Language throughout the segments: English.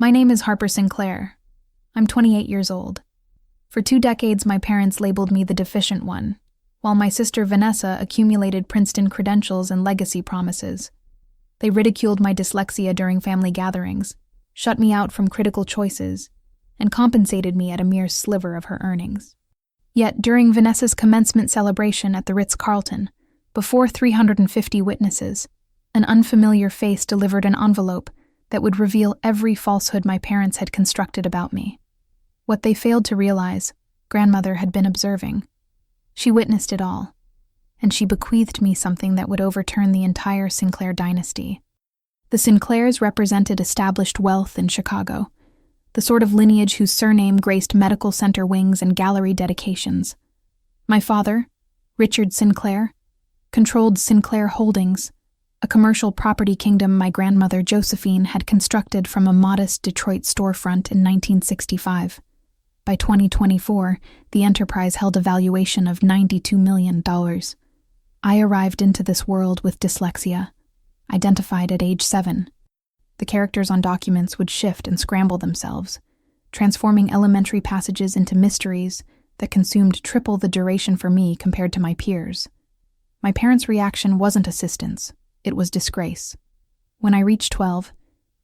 My name is Harper Sinclair. I'm 28 years old. For 2 decades, my parents labeled me the deficient one, while my sister Vanessa accumulated Princeton credentials and legacy promises. They ridiculed my dyslexia during family gatherings, shut me out from critical choices, and compensated me at a mere sliver of her earnings. Yet, during Vanessa's commencement celebration at the Ritz-Carlton, before 350 witnesses, an unfamiliar face delivered an envelope that would reveal every falsehood my parents had constructed about me. What they failed to realize, grandmother had been observing. She witnessed it all, and she bequeathed me something that would overturn the entire Sinclair dynasty. The Sinclairs represented established wealth in Chicago, the sort of lineage whose surname graced medical center wings and gallery dedications. My father, Richard Sinclair, controlled Sinclair Holdings, a commercial property kingdom my grandmother Josephine had constructed from a modest Detroit storefront in 1965. By 2024, the enterprise held a valuation of $92 million. I arrived into this world with dyslexia, identified at age 7. The characters on documents would shift and scramble themselves, transforming elementary passages into mysteries that consumed triple the duration for me compared to my peers. My parents' reaction wasn't assistance. It was disgrace. When I reached 12,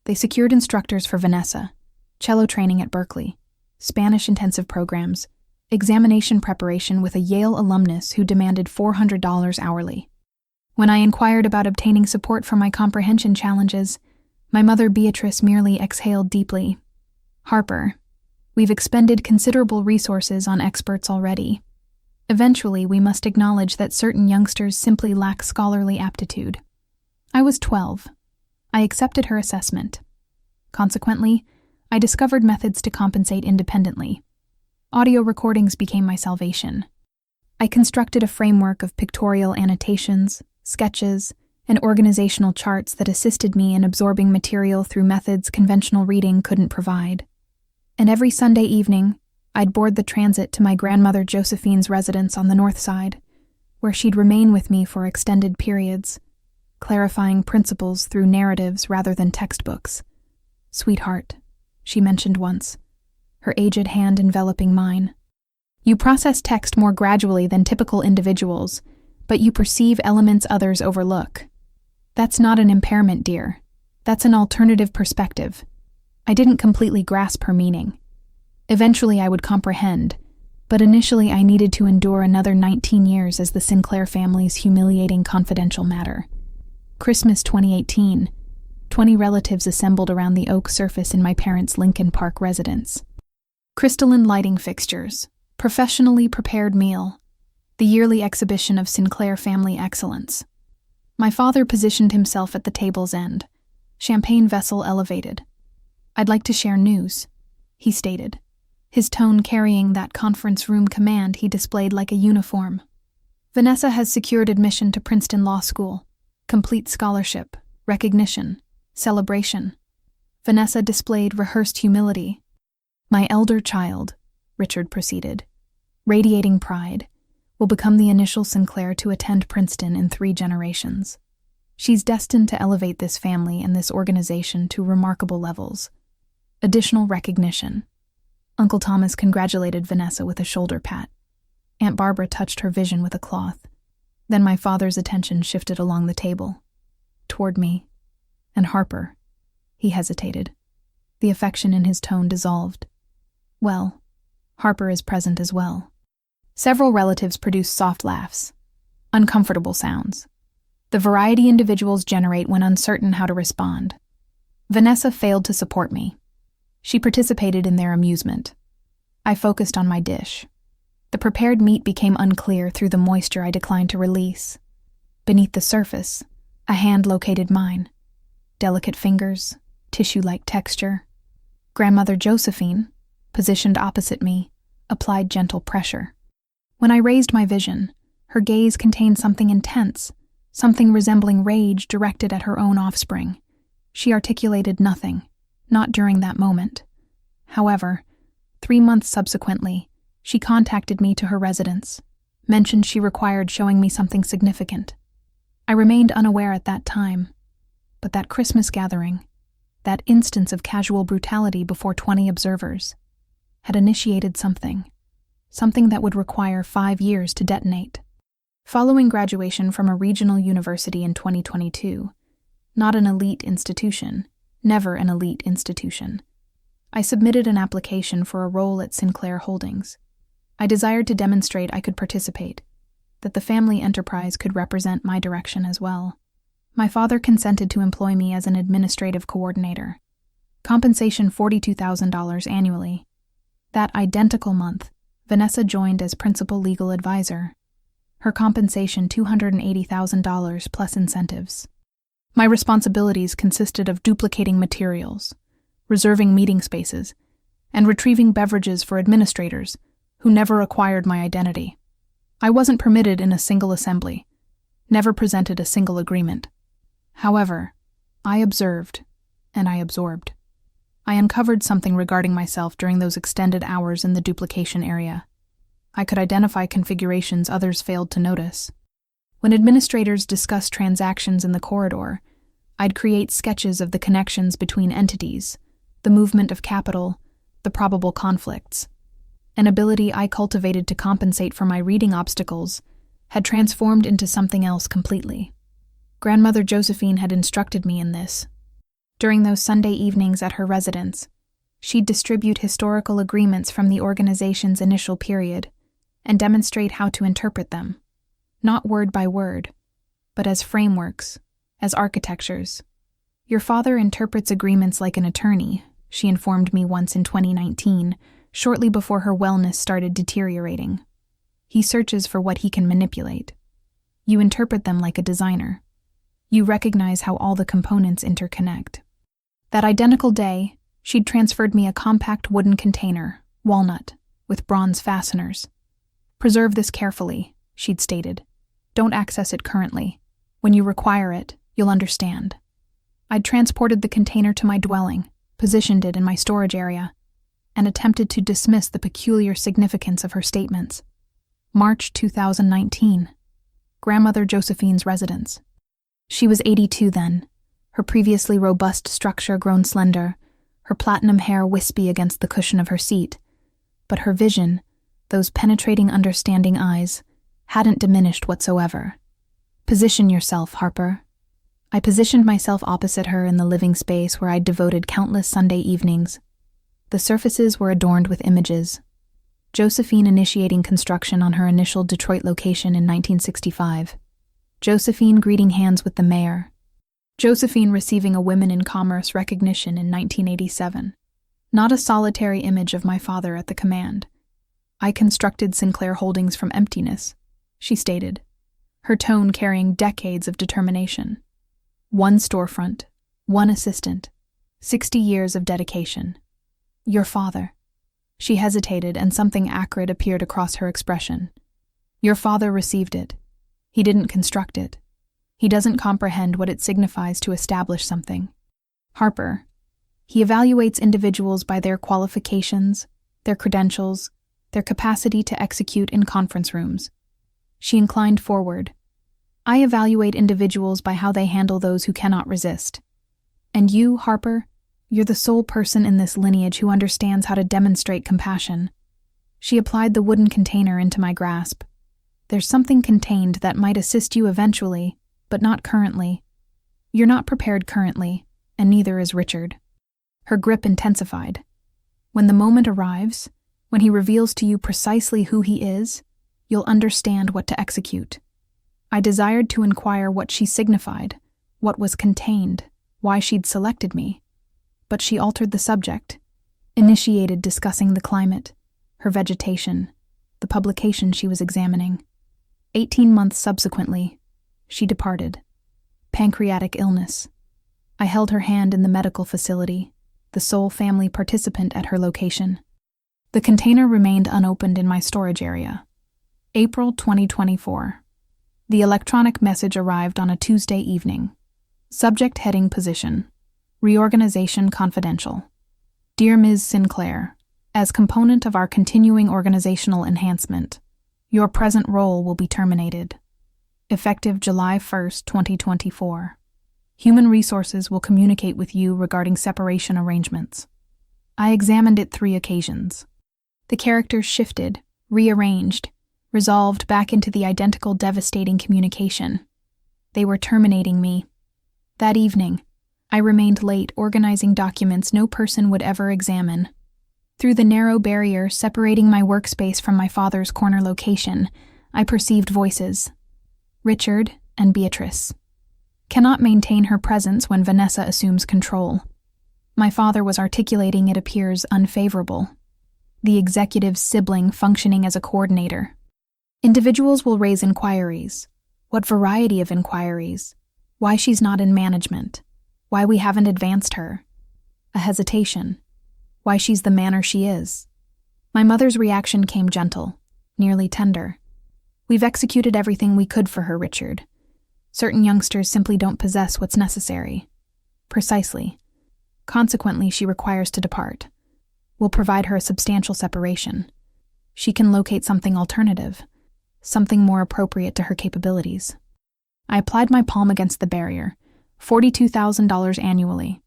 they secured instructors for Vanessa, cello training at Berkeley, Spanish intensive programs, examination preparation with a Yale alumnus who demanded $400 hourly. When I inquired about obtaining support for my comprehension challenges, my mother Beatrice merely exhaled deeply. Harper, we've expended considerable resources on experts already. Eventually, we must acknowledge that certain youngsters simply lack scholarly aptitude. I was 12. I accepted her assessment. Consequently, I discovered methods to compensate independently. Audio recordings became my salvation. I constructed a framework of pictorial annotations, sketches, and organizational charts that assisted me in absorbing material through methods conventional reading couldn't provide. And every Sunday evening, I'd board the transit to my grandmother Josephine's residence on the north side, where she'd remain with me for extended periods, clarifying principles through narratives rather than textbooks. "Sweetheart," she mentioned once, her aged hand enveloping mine. "You process text more gradually than typical individuals, but you perceive elements others overlook. That's not an impairment, dear. That's an alternative perspective." I didn't completely grasp her meaning. Eventually I would comprehend, but initially I needed to endure another 19 years as the Sinclair family's humiliating confidential matter. Christmas 2018, 20 relatives assembled around the oak surface in my parents' Lincoln Park residence. Crystalline lighting fixtures, professionally prepared meal, the yearly exhibition of Sinclair family excellence. My father positioned himself at the table's end, champagne vessel elevated. "I'd like to share news," he stated, his tone carrying that conference room command he displayed like a uniform. "Vanessa has secured admission to Princeton Law School. Complete scholarship, recognition, celebration." Vanessa displayed rehearsed humility. "My elder child," Richard proceeded, radiating pride, "will become the initial Sinclair to attend Princeton in 3 generations. She's destined to elevate this family and this organization to remarkable levels. Additional recognition." Uncle Thomas congratulated Vanessa with a shoulder pat. Aunt Barbara touched her vision with a cloth. Then my father's attention shifted along the table, toward me, and Harper. He hesitated. The affection in his tone dissolved. "Well, Harper is present as well." Several relatives produced soft laughs, uncomfortable sounds, the variety individuals generate when uncertain how to respond. Vanessa failed to support me. She participated in their amusement. I focused on my dish. The prepared meat became unclear through the moisture I declined to release. Beneath the surface, a hand located mine. Delicate fingers, tissue-like texture. Grandmother Josephine, positioned opposite me, applied gentle pressure. When I raised my vision, her gaze contained something intense, something resembling rage directed at her own offspring. She articulated nothing, not during that moment. However, 3 months subsequently, she contacted me to her residence, mentioned she required showing me something significant. I remained unaware at that time, but that Christmas gathering, that instance of casual brutality before 20 observers, had initiated something that would require 5 years to detonate. Following graduation from a regional university in 2022, not an elite institution, never an elite institution, I submitted an application for a role at Sinclair Holdings. I desired to demonstrate I could participate, that the family enterprise could represent my direction as well. My father consented to employ me as an administrative coordinator. Compensation $42,000 annually. That identical month, Vanessa joined as principal legal advisor. Her compensation $280,000 plus incentives. My responsibilities consisted of duplicating materials, reserving meeting spaces, and retrieving beverages for administrators who never acquired my identity. I wasn't permitted in a single assembly, never presented a single agreement. However, I observed, and I absorbed. I uncovered something regarding myself during those extended hours in the duplication area. I could identify configurations others failed to notice. When administrators discussed transactions in the corridor, I'd create sketches of the connections between entities, the movement of capital, the probable conflicts. An ability I cultivated to compensate for my reading obstacles had transformed into something else completely. Grandmother Josephine had instructed me in this. During those Sunday evenings at her residence, she'd distribute historical agreements from the organization's initial period and demonstrate how to interpret them, not word by word, but as frameworks, as architectures. Your father interprets agreements like an attorney, she informed me once in 2019, shortly before her wellness started deteriorating. He searches for what he can manipulate. You interpret them like a designer. You recognize how all the components interconnect. That identical day, she'd transferred me a compact wooden container, walnut, with bronze fasteners. Preserve this carefully, she'd stated. Don't access it currently. When you require it, you'll understand. I'd transported the container to my dwelling, positioned it in my storage area, and attempted to dismiss the peculiar significance of her statements. March 2019. Grandmother Josephine's residence. She was 82 then, her previously robust structure grown slender, her platinum hair wispy against the cushion of her seat. But her vision, those penetrating understanding eyes, hadn't diminished whatsoever. Position yourself, Harper. I positioned myself opposite her in the living space where I'd devoted countless Sunday evenings. The surfaces were adorned with images. Josephine initiating construction on her initial Detroit location in 1965. Josephine greeting hands with the mayor. Josephine receiving a Women in Commerce recognition in 1987. Not a solitary image of my father at the command. I constructed Sinclair Holdings from emptiness, she stated, her tone carrying decades of determination. 1 storefront, 1 assistant, 60 years of dedication. Your father. She hesitated, and something acrid appeared across her expression. Your father received it. He didn't construct it. He doesn't comprehend what it signifies to establish something. Harper. He evaluates individuals by their qualifications, their credentials, their capacity to execute in conference rooms. She inclined forward. I evaluate individuals by how they handle those who cannot resist. And you, Harper, you're the sole person in this lineage who understands how to demonstrate compassion. She applied the wooden container into my grasp. There's something contained that might assist you eventually, but not currently. You're not prepared currently, and neither is Richard. Her grip intensified. When the moment arrives, when he reveals to you precisely who he is, you'll understand what to execute. I desired to inquire what she signified, what was contained, why she'd selected me. But she altered the subject, initiated discussing the climate, her vegetation, the publication she was examining. 18 months subsequently, she departed. Pancreatic illness. I held her hand in the medical facility, the sole family participant at her location. The container remained unopened in my storage area. April 2024. The electronic message arrived on a Tuesday evening. Subject heading position. Reorganization confidential. Dear Ms. Sinclair, as component of our continuing organizational enhancement, your present role will be terminated. Effective July 1, 2024. Human Resources will communicate with you regarding separation arrangements. I examined it 3 occasions. The characters shifted, rearranged, resolved back into the identical devastating communication. They were terminating me. That evening, I remained late organizing documents no person would ever examine. Through the narrow barrier separating my workspace from my father's corner location, I perceived voices. Richard and Beatrice. Cannot maintain her presence when Vanessa assumes control. My father was articulating, it appears, unfavorable. The executive's sibling functioning as a coordinator. Individuals will raise inquiries. What variety of inquiries? Why she's not in management? Why we haven't advanced her? A hesitation. Why she's the manner she is. My mother's reaction came gentle, nearly tender. We've executed everything we could for her, Richard. Certain youngsters simply don't possess what's necessary. Precisely. Consequently, she requires to depart. We'll provide her a substantial separation. She can locate something alternative, something more appropriate to her capabilities. I applied my palm against the barrier, $42,000 annually.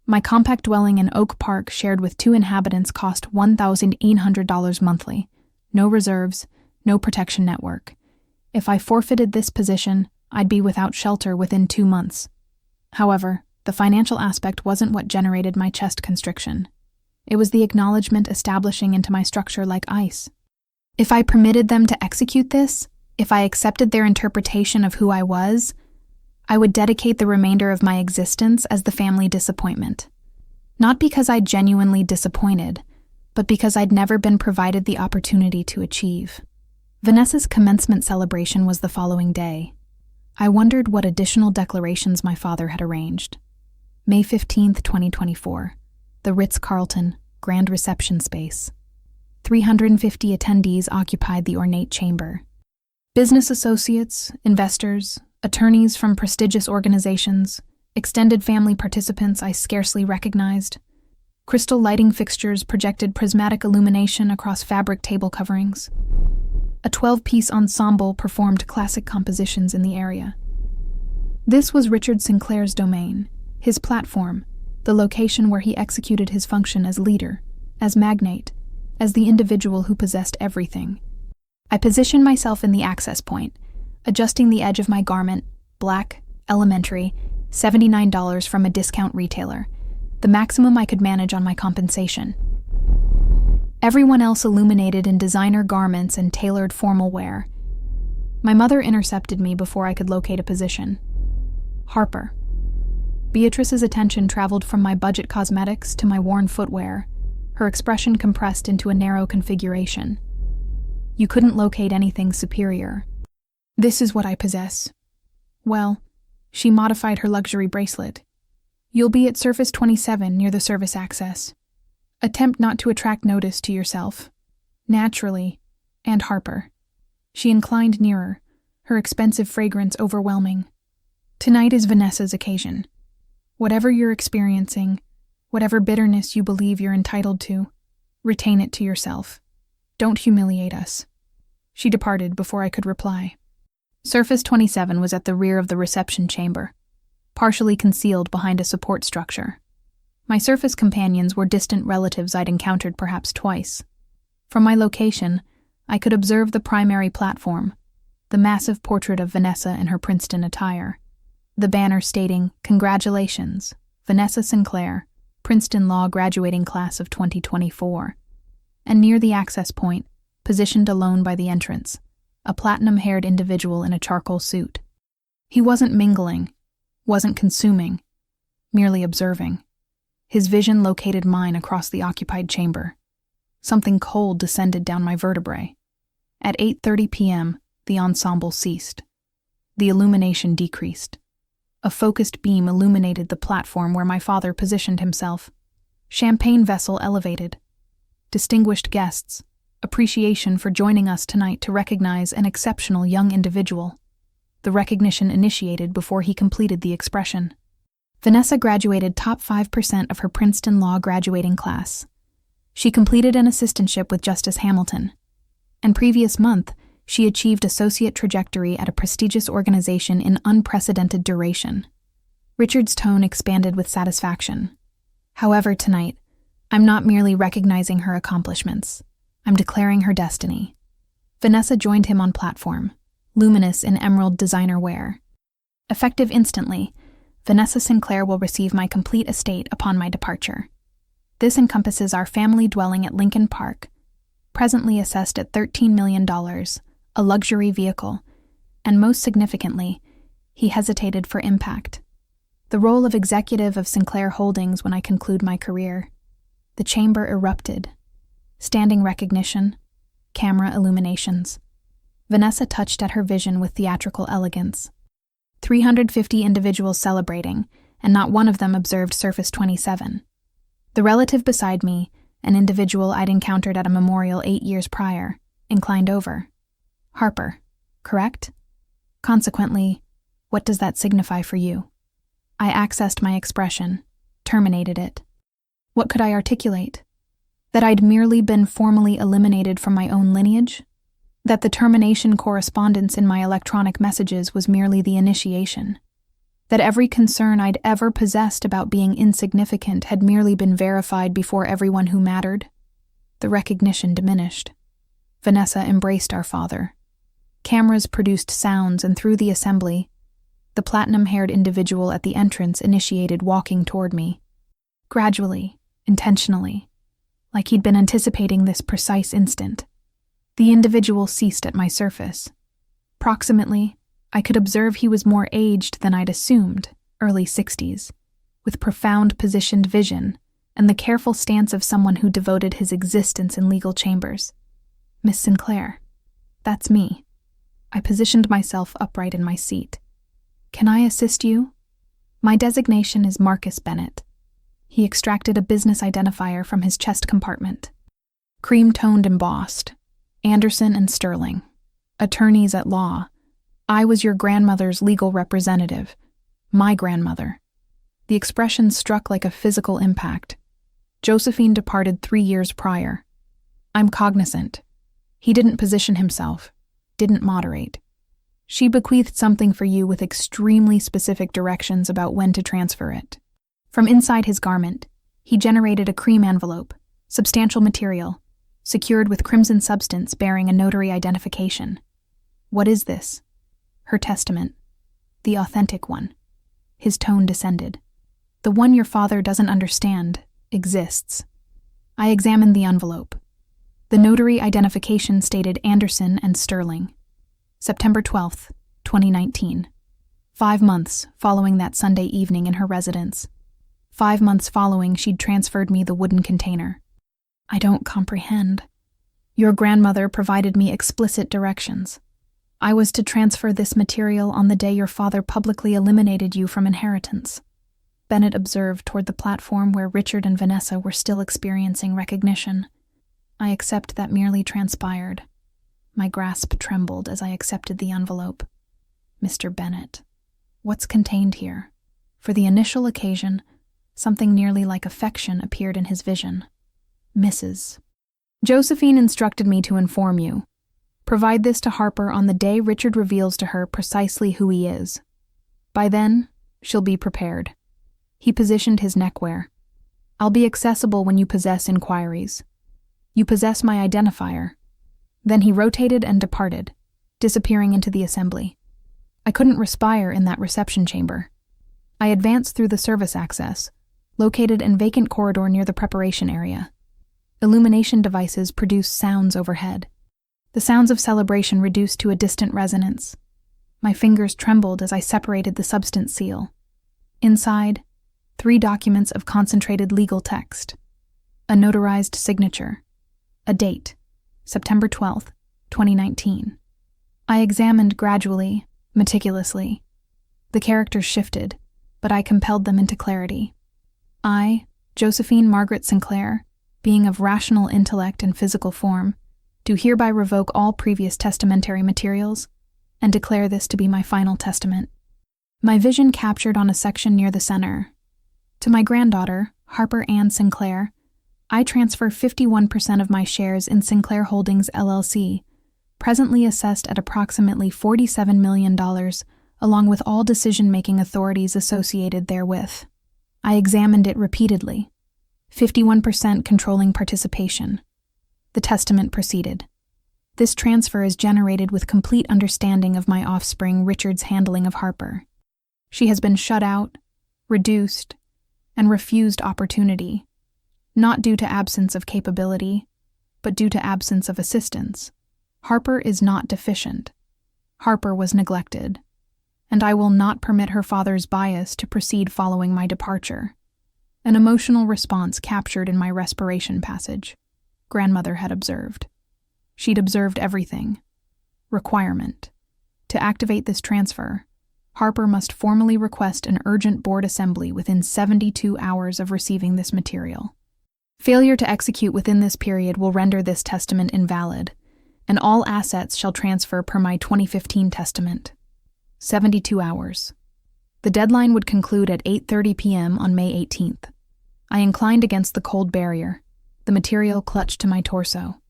My compact dwelling in Oak Park shared with 2 inhabitants cost $1,800 monthly. No reserves, no protection network. If I forfeited this position, I'd be without shelter within 2 months. However, the financial aspect wasn't what generated my chest constriction. It was the acknowledgement establishing into my structure like ice. If I permitted them to execute this, if I accepted their interpretation of who I was, I would dedicate the remainder of my existence as the family disappointment. Not because I'd genuinely disappointed, but because I'd never been provided the opportunity to achieve. Vanessa's commencement celebration was the following day. I wondered what additional declarations my father had arranged. May 15, 2024. The Ritz-Carlton, Grand Reception Space. 350 attendees occupied the ornate chamber. Business associates, investors, attorneys from prestigious organizations, extended family participants I scarcely recognized. Crystal lighting fixtures projected prismatic illumination across fabric table coverings. A 12-piece ensemble performed classic compositions in the area. This was Richard Sinclair's domain, his platform, the location where he executed his function as leader, as magnate, as the individual who possessed everything. I positioned myself in the access point, adjusting the edge of my garment, black, elementary, $79 from a discount retailer, the maximum I could manage on my compensation. Everyone else illuminated in designer garments and tailored formal wear. My mother intercepted me before I could locate a position. Harper. Beatrice's attention traveled from my budget cosmetics to my worn footwear, her expression compressed into a narrow configuration. You couldn't locate anything superior. This is what I possess. Well, she modified her luxury bracelet. You'll be at Surface 27 near the service access. Attempt not to attract notice to yourself. Naturally, and Harper. She inclined nearer, her expensive fragrance overwhelming. Tonight is Vanessa's occasion. Whatever you're experiencing, whatever bitterness you believe you're entitled to, retain it to yourself. Don't humiliate us. She departed before I could reply. Surface 27 was at the rear of the reception chamber, partially concealed behind a support structure. My surface companions were distant relatives I'd encountered perhaps twice. From my location, I could observe the primary platform, the massive portrait of Vanessa in her Princeton attire, the banner stating, "Congratulations, Vanessa Sinclair, Princeton Law graduating class of 2024. And near the access point, positioned alone by the entrance, a platinum-haired individual in a charcoal suit. He wasn't mingling, wasn't consuming, merely observing. His vision located mine across the occupied chamber. Something cold descended down my vertebrae. At 8:30 p.m., the ensemble ceased. The illumination decreased. A focused beam illuminated the platform where my father positioned himself. Champagne vessel elevated. Distinguished guests, appreciation for joining us tonight to recognize an exceptional young individual. The recognition initiated before he completed the expression. Vanessa graduated top 5% of her Princeton Law graduating class. She completed an assistantship with Justice Hamilton. And previous month, she achieved associate trajectory at a prestigious organization in unprecedented duration. Richard's tone expanded with satisfaction. However, tonight, I'm not merely recognizing her accomplishments. I'm declaring her destiny. Vanessa joined him on platform, luminous in emerald designer wear. Effective instantly, Vanessa Sinclair will receive my complete estate upon my departure. This encompasses our family dwelling at Lincoln Park, presently assessed at $13 million, a luxury vehicle, and most significantly, he hesitated for impact. The role of executive of Sinclair Holdings when I conclude my career. The chamber erupted. Standing recognition, camera illuminations. Vanessa touched at her vision with theatrical elegance. 350 individuals celebrating, and not one of them observed Surface 27. The relative beside me, an individual I'd encountered at a memorial 8 years prior, inclined over. Harper, correct? Consequently, what does that signify for you? I accessed my expression, terminated it. What could I articulate? That I'd merely been formally eliminated from my own lineage? That the termination correspondence in my electronic messages was merely the initiation? That every concern I'd ever possessed about being insignificant had merely been verified before everyone who mattered? The recognition diminished. Vanessa embraced our father. Cameras produced sounds, and through the assembly, the platinum-haired individual at the entrance initiated walking toward me. Gradually, intentionally, like he'd been anticipating this precise instant. The individual ceased at my surface. Proximately, I could observe he was more aged than I'd assumed, early 60s, with profound positioned vision and the careful stance of someone who devoted his existence in legal chambers. Miss Sinclair, that's me. I positioned myself upright in my seat. Can I assist you? My designation is Marcus Bennett. He extracted a business identifier from his chest compartment. Cream-toned embossed. Anderson and Sterling. Attorneys at law. I was your grandmother's legal representative. My grandmother. The expression struck like a physical impact. Josephine departed 3 years prior. I'm cognizant. He didn't position himself. Didn't moderate. She bequeathed something for you with extremely specific directions about when to transfer it. From inside his garment, he generated a cream envelope, substantial material, secured with crimson substance bearing a notary identification. What is this? Her testament. The authentic one. His tone descended. The one your father doesn't understand exists. I examined the envelope. The notary identification stated Anderson and Sterling. September 12th, 2019. 5 months following that Sunday evening in her residence. 5 months following she'd transferred me the wooden container. I don't comprehend. Your grandmother provided me explicit directions. I was to transfer this material on the day your father publicly eliminated you from inheritance. Bennett observed toward the platform where Richard and Vanessa were still experiencing recognition. I accept that merely transpired. My grasp trembled as I accepted the envelope. Mr. Bennett. What's contained here? For the initial occasion, something nearly like affection appeared in his vision. Mrs. Josephine instructed me to inform you. Provide this to Harper on the day Richard reveals to her precisely who he is. By then, she'll be prepared. He positioned his neckwear. I'll be accessible when you possess inquiries. You possess my identifier. Then he rotated and departed, disappearing into the assembly. I couldn't respire in that reception chamber. I advanced through the service access, located in vacant corridor near the preparation area. Illumination devices produced sounds overhead. The sounds of celebration reduced to a distant resonance. My fingers trembled as I separated the substance seal. Inside, 3 documents of concentrated legal text. A notarized signature. A date. September 12th, 2019. I examined gradually, meticulously. The characters shifted, but I compelled them into clarity. I, Josephine Margaret Sinclair, being of rational intellect and physical form, do hereby revoke all previous testamentary materials and declare this to be my final testament. My vision captured on a section near the center. To my granddaughter, Harper Ann Sinclair, I transfer 51% of my shares in Sinclair Holdings LLC, presently assessed at approximately $47 million, along with all decision-making authorities associated therewith. I examined it repeatedly. 51% controlling participation. The testament proceeded. This transfer is generated with complete understanding of my offspring Richard's handling of Harper. She has been shut out, reduced, and refused opportunity, not due to absence of capability, but due to absence of assistance. Harper is not deficient. Harper was neglected, and I will not permit her father's bias to proceed following my departure. An emotional response captured in my respiration passage. Grandmother had observed. She'd observed everything. Requirement. To activate this transfer, Harper must formally request an urgent board assembly within 72 hours of receiving this material. Failure to execute within this period will render this testament invalid, and all assets shall transfer per my 2015 testament. 72 hours. The deadline would conclude at 8:30 p.m. on May 18th. I inclined against the cold barrier. The material clutched to my torso.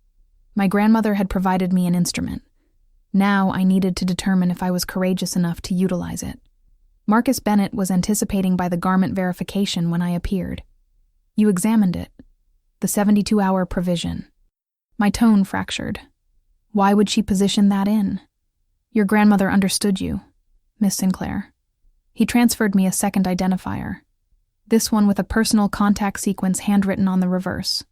My grandmother had provided me an instrument. Now I needed to determine if I was courageous enough to utilize it. Marcus Bennett was anticipating by the garment verification when I appeared. You examined it. The 72-hour provision. My tone fractured. Why would she position that in? Your grandmother understood you, Miss Sinclair. He transferred me a second identifier. This one with a personal contact sequence handwritten on the reverse.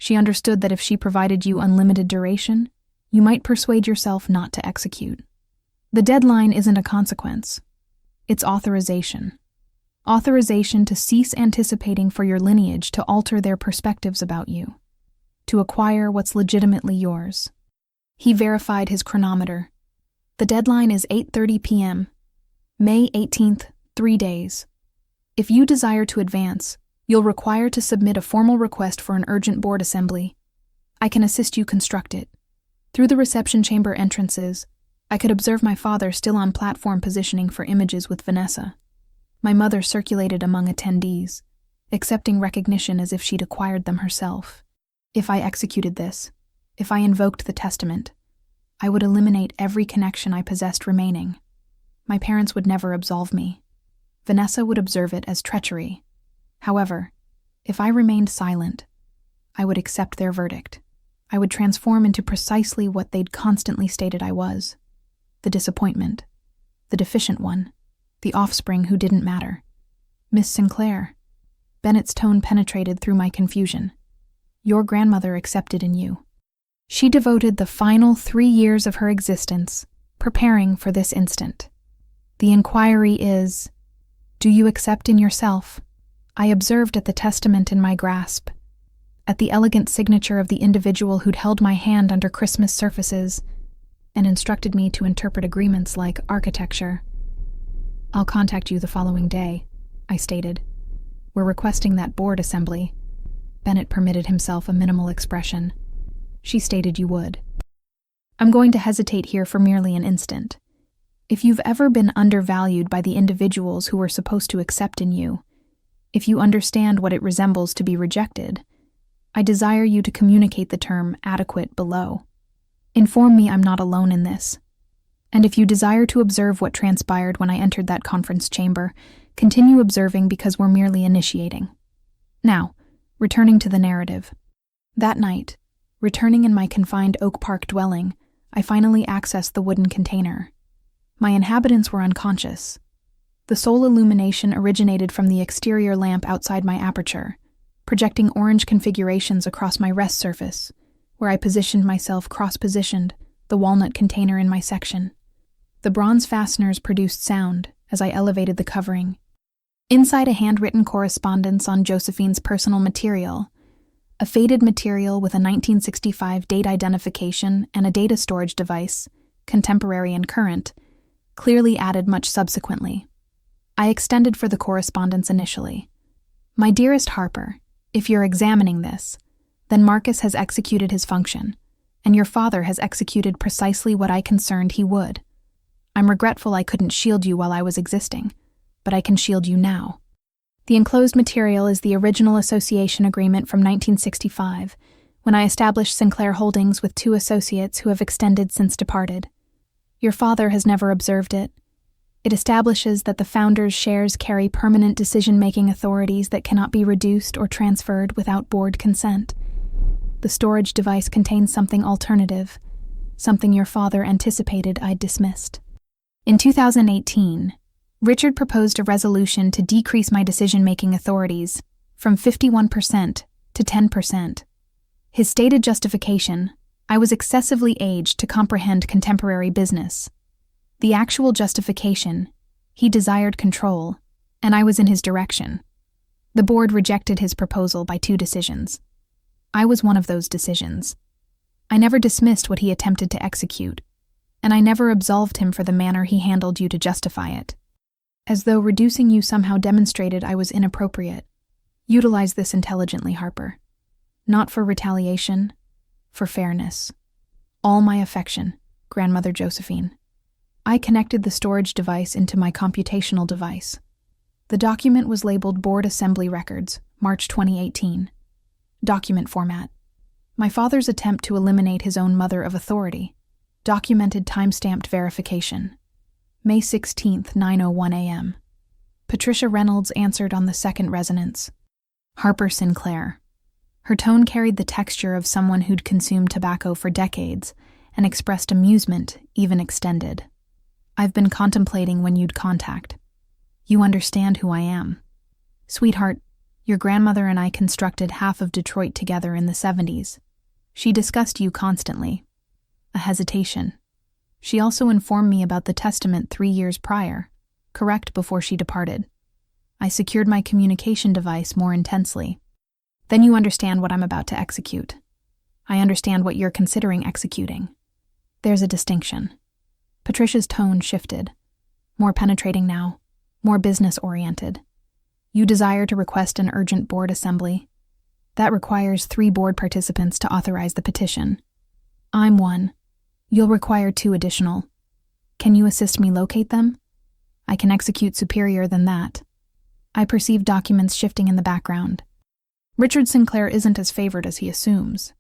She understood that if she provided you unlimited duration, you might persuade yourself not to execute. The deadline isn't a consequence. It's authorization. Authorization to cease anticipating for your lineage to alter their perspectives about you, to acquire what's legitimately yours. He verified his chronometer. The deadline is 8:30 p.m., May 18th, 3 days. If you desire to advance, you'll require to submit a formal request for an urgent board assembly. I can assist you construct it. Through the reception chamber entrances, I could observe my father still on platform positioning for images with Vanessa. My mother circulated among attendees, accepting recognition as if she'd acquired them herself. If I executed this, if I invoked the testament, I would eliminate every connection I possessed remaining. My parents would never absolve me. Vanessa would observe it as treachery. However, if I remained silent, I would accept their verdict. I would transform into precisely what they'd constantly stated I was. The disappointment. The deficient one. The offspring who didn't matter. Miss Sinclair. Bennett's tone penetrated through my confusion. Your grandmother accepted in you. She devoted the final 3 years of her existence preparing for this instant. The inquiry is, do you accept in yourself? I observed at the testament in my grasp, at the elegant signature of the individual who'd held my hand under Christmas surfaces and instructed me to interpret agreements like architecture. I'll contact you the following day, I stated. We're requesting that board assembly. Bennett permitted himself a minimal expression. She stated you would. I'm going to hesitate here for merely an instant. If you've ever been undervalued by the individuals who were supposed to accept in you, if you understand what it resembles to be rejected, I desire you to communicate the term adequate below. Inform me I'm not alone in this. And if you desire to observe what transpired when I entered that conference chamber, continue observing because we're merely initiating. Now, returning to the narrative. That night, returning in my confined Oak Park dwelling, I finally accessed the wooden container. My inhabitants were unconscious. The sole illumination originated from the exterior lamp outside my aperture, projecting orange configurations across my rest surface, where I positioned myself cross-positioned, the walnut container in my section. The bronze fasteners produced sound as I elevated the covering. Inside a handwritten correspondence on Josephine's personal material, a faded material with a 1965 date identification and a data storage device, contemporary and current, clearly added much subsequently. I extended for the correspondence initially. My dearest Harper, if you're examining this, then Marcus has executed his function, and your father has executed precisely what I concerned he would. I'm regretful I couldn't shield you while I was existing, but I can shield you now. The enclosed material is the original association agreement from 1965, when I established Sinclair Holdings with 2 associates who have extended since departed. Your father has never observed it. It establishes that the founder's shares carry permanent decision-making authorities that cannot be reduced or transferred without board consent. The storage device contains something alternative, something your father anticipated I'd dismissed. In 2018, Richard proposed a resolution to decrease my decision-making authorities from 51% to 10%. His stated justification: I was excessively aged to comprehend contemporary business. The actual justification: he desired control, and I was in his direction. The board rejected his proposal by 2 decisions. I was one of those decisions. I never dismissed what he attempted to execute, and I never absolved him for the manner he handled you to justify it. As though reducing you somehow demonstrated I was inappropriate. Utilize this intelligently, Harper. Not for retaliation, for fairness. All my affection, Grandmother Josephine. I connected the storage device into my computational device. The document was labeled Board Assembly Records, March 2018. Document format: my father's attempt to eliminate his own mother of authority. Documented time-stamped verification. May 16, 9:01 a.m. Patricia Reynolds answered on the second resonance. Harper Sinclair. Her tone carried the texture of someone who'd consumed tobacco for decades and expressed amusement, even extended. I've been contemplating when you'd contact. You understand who I am. Sweetheart, your grandmother and I constructed half of Detroit together in the 70s. She discussed you constantly. A hesitation. She also informed me about the testament 3 years prior, correct before she departed. I secured my communication device more intensely. Then you understand what I'm about to execute. I understand what you're considering executing. There's a distinction. Patricia's tone shifted. More penetrating now, more business-oriented. You desire to request an urgent board assembly. That requires 3 board participants to authorize the petition. I'm one. You'll require 2 additional. Can you assist me locate them? I can execute superior than that. I perceive documents shifting in the background. Richard Sinclair isn't as favored as he assumes.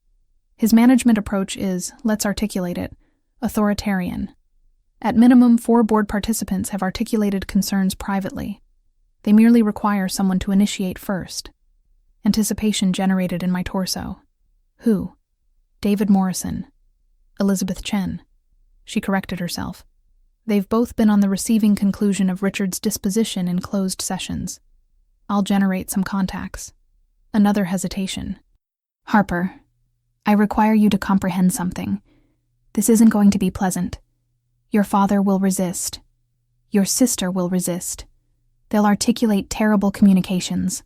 His management approach is, let's articulate it, authoritarian. At minimum, 4 board participants have articulated concerns privately. They merely require someone to initiate first. Anticipation generated in my torso. Who? David Morrison. Elizabeth Chen. She corrected herself. They've both been on the receiving conclusion of Richard's disposition in closed sessions. I'll generate some contacts. Another hesitation. Harper, I require you to comprehend something. This isn't going to be pleasant. Your father will resist. Your sister will resist. They'll articulate terrible communications.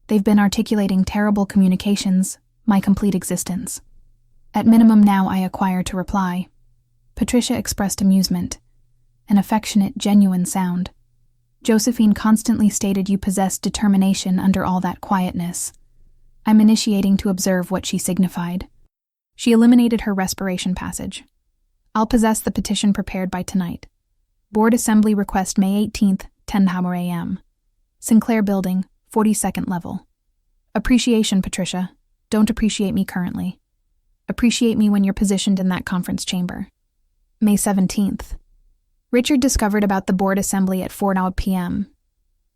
They've been articulating terrible communications my complete existence. At minimum now I acquire to reply. Patricia expressed amusement. An affectionate, genuine sound. Josephine constantly stated you possessed determination under all that quietness. I'm initiating to observe what she signified. She eliminated her respiration passage. I'll possess the petition prepared by tonight. Board Assembly request May 18th, 10 a.m. Sinclair Building, 42nd level. Appreciation, Patricia. Don't appreciate me currently. Appreciate me when you're positioned in that conference chamber. May 17th. Richard discovered about the board assembly at 4 p.m.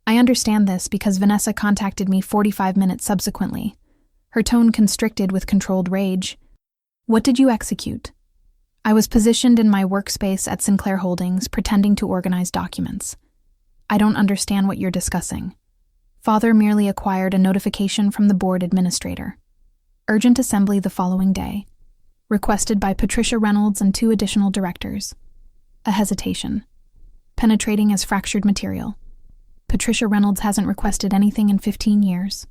I understand this because Vanessa contacted me 45 minutes subsequently. Her tone constricted with controlled rage. What did you execute? I was positioned in my workspace at Sinclair Holdings, pretending to organize documents. I don't understand what you're discussing. Father merely acquired a notification from the board administrator. Urgent assembly the following day. Requested by Patricia Reynolds and 2 additional directors. A hesitation. Penetrating as fractured material. Patricia Reynolds hasn't requested anything in 15 years.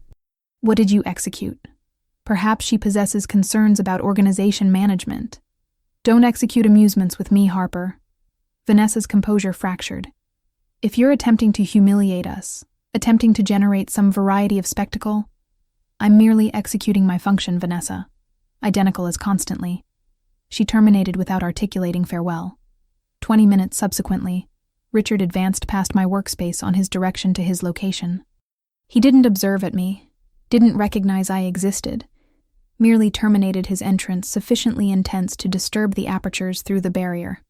What did you execute? Perhaps she possesses concerns about organization management. Don't execute amusements with me, Harper. Vanessa's composure fractured. If you're attempting to humiliate us, attempting to generate some variety of spectacle, I'm merely executing my function, Vanessa. Identical as constantly. She terminated without articulating farewell. 20 minutes subsequently, Richard advanced past my workspace on his direction to his location. He didn't observe at me, didn't recognize I existed, merely terminated his entrance sufficiently intense to disturb the apertures through the barrier.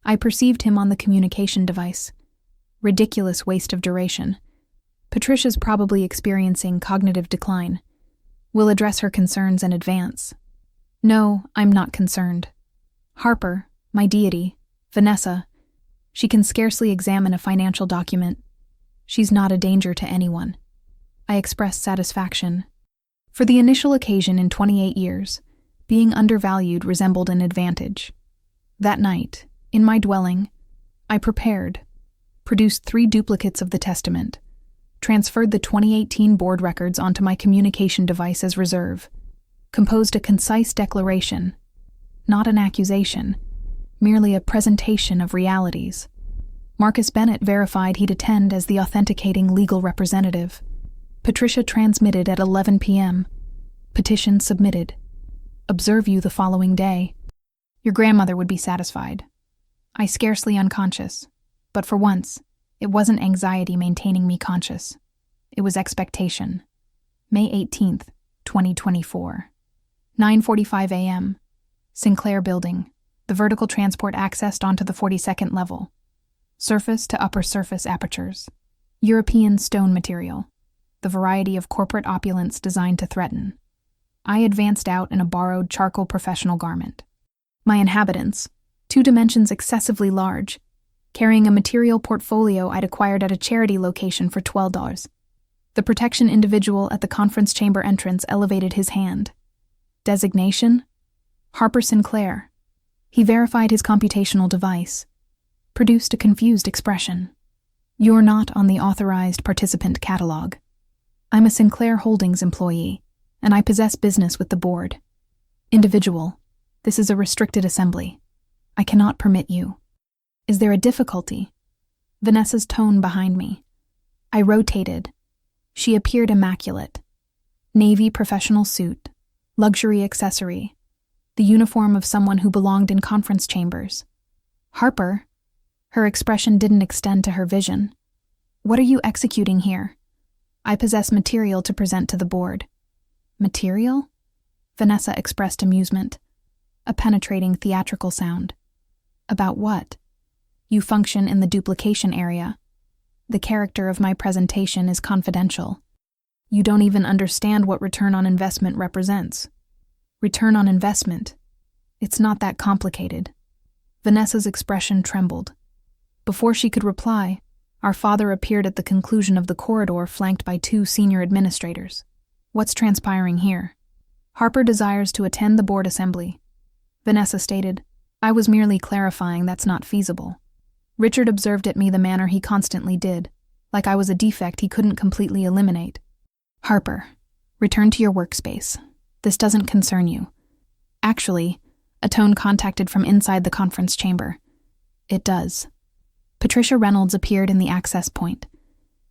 I perceived him on the communication device, Ridiculous waste of duration. Patricia's probably experiencing cognitive decline. We'll address her concerns in advance. No, I'm not concerned. Harper, my deity, Vanessa, she can scarcely examine a financial document. She's not a danger to anyone. I expressed satisfaction. For the initial occasion in 28 years, being undervalued resembled an advantage. That night, in my dwelling, I prepared, produced 3 duplicates of the testament, transferred the 2018 board records onto my communication device as reserve, composed a concise declaration, not an accusation, merely a presentation of realities. Marcus Bennett verified he'd attend as the authenticating legal representative. Patricia transmitted at 11 p.m. Petition submitted. Observe you the following day. Your grandmother would be satisfied. I scarcely unconscious, but for once, it wasn't anxiety maintaining me conscious. It was expectation. May 18th, 2024. 9:45 a.m. Sinclair Building. The vertical transport accessed onto the 42nd level. Surface to upper surface apertures. European stone material. The variety of corporate opulence designed to threaten. I advanced out in a borrowed charcoal professional garment. My inhabitants, 2 dimensions excessively large, carrying a material portfolio I'd acquired at a charity location for $12. The protection individual at the conference chamber entrance elevated his hand. Designation? Harper Sinclair. He verified his computational device. Produced a confused expression. You're not on the authorized participant catalog. I'm a Sinclair Holdings employee, and I possess business with the board. Individual. This is a restricted assembly. I cannot permit you. Is there a difficulty? Vanessa's tone behind me. I rotated. She appeared immaculate. Navy professional suit. Luxury accessory. The uniform of someone who belonged in conference chambers. Harper? Her expression didn't extend to her vision. What are you executing here? I possess material to present to the board. Material? Vanessa expressed amusement. A penetrating theatrical sound. About what? You function in the duplication area. The character of my presentation is confidential. You don't even understand what return on investment represents. Return on investment? It's not that complicated. Vanessa's expression trembled. Before she could reply, our father appeared at the conclusion of the corridor flanked by 2 senior administrators. What's transpiring here? Harper desires to attend the board assembly. Vanessa stated, I was merely clarifying that's not feasible. Richard observed at me the manner he constantly did, like I was a defect he couldn't completely eliminate. Harper, return to your workspace. This doesn't concern you. Actually, a tone contacted from inside the conference chamber. It does. Patricia Reynolds appeared in the access point.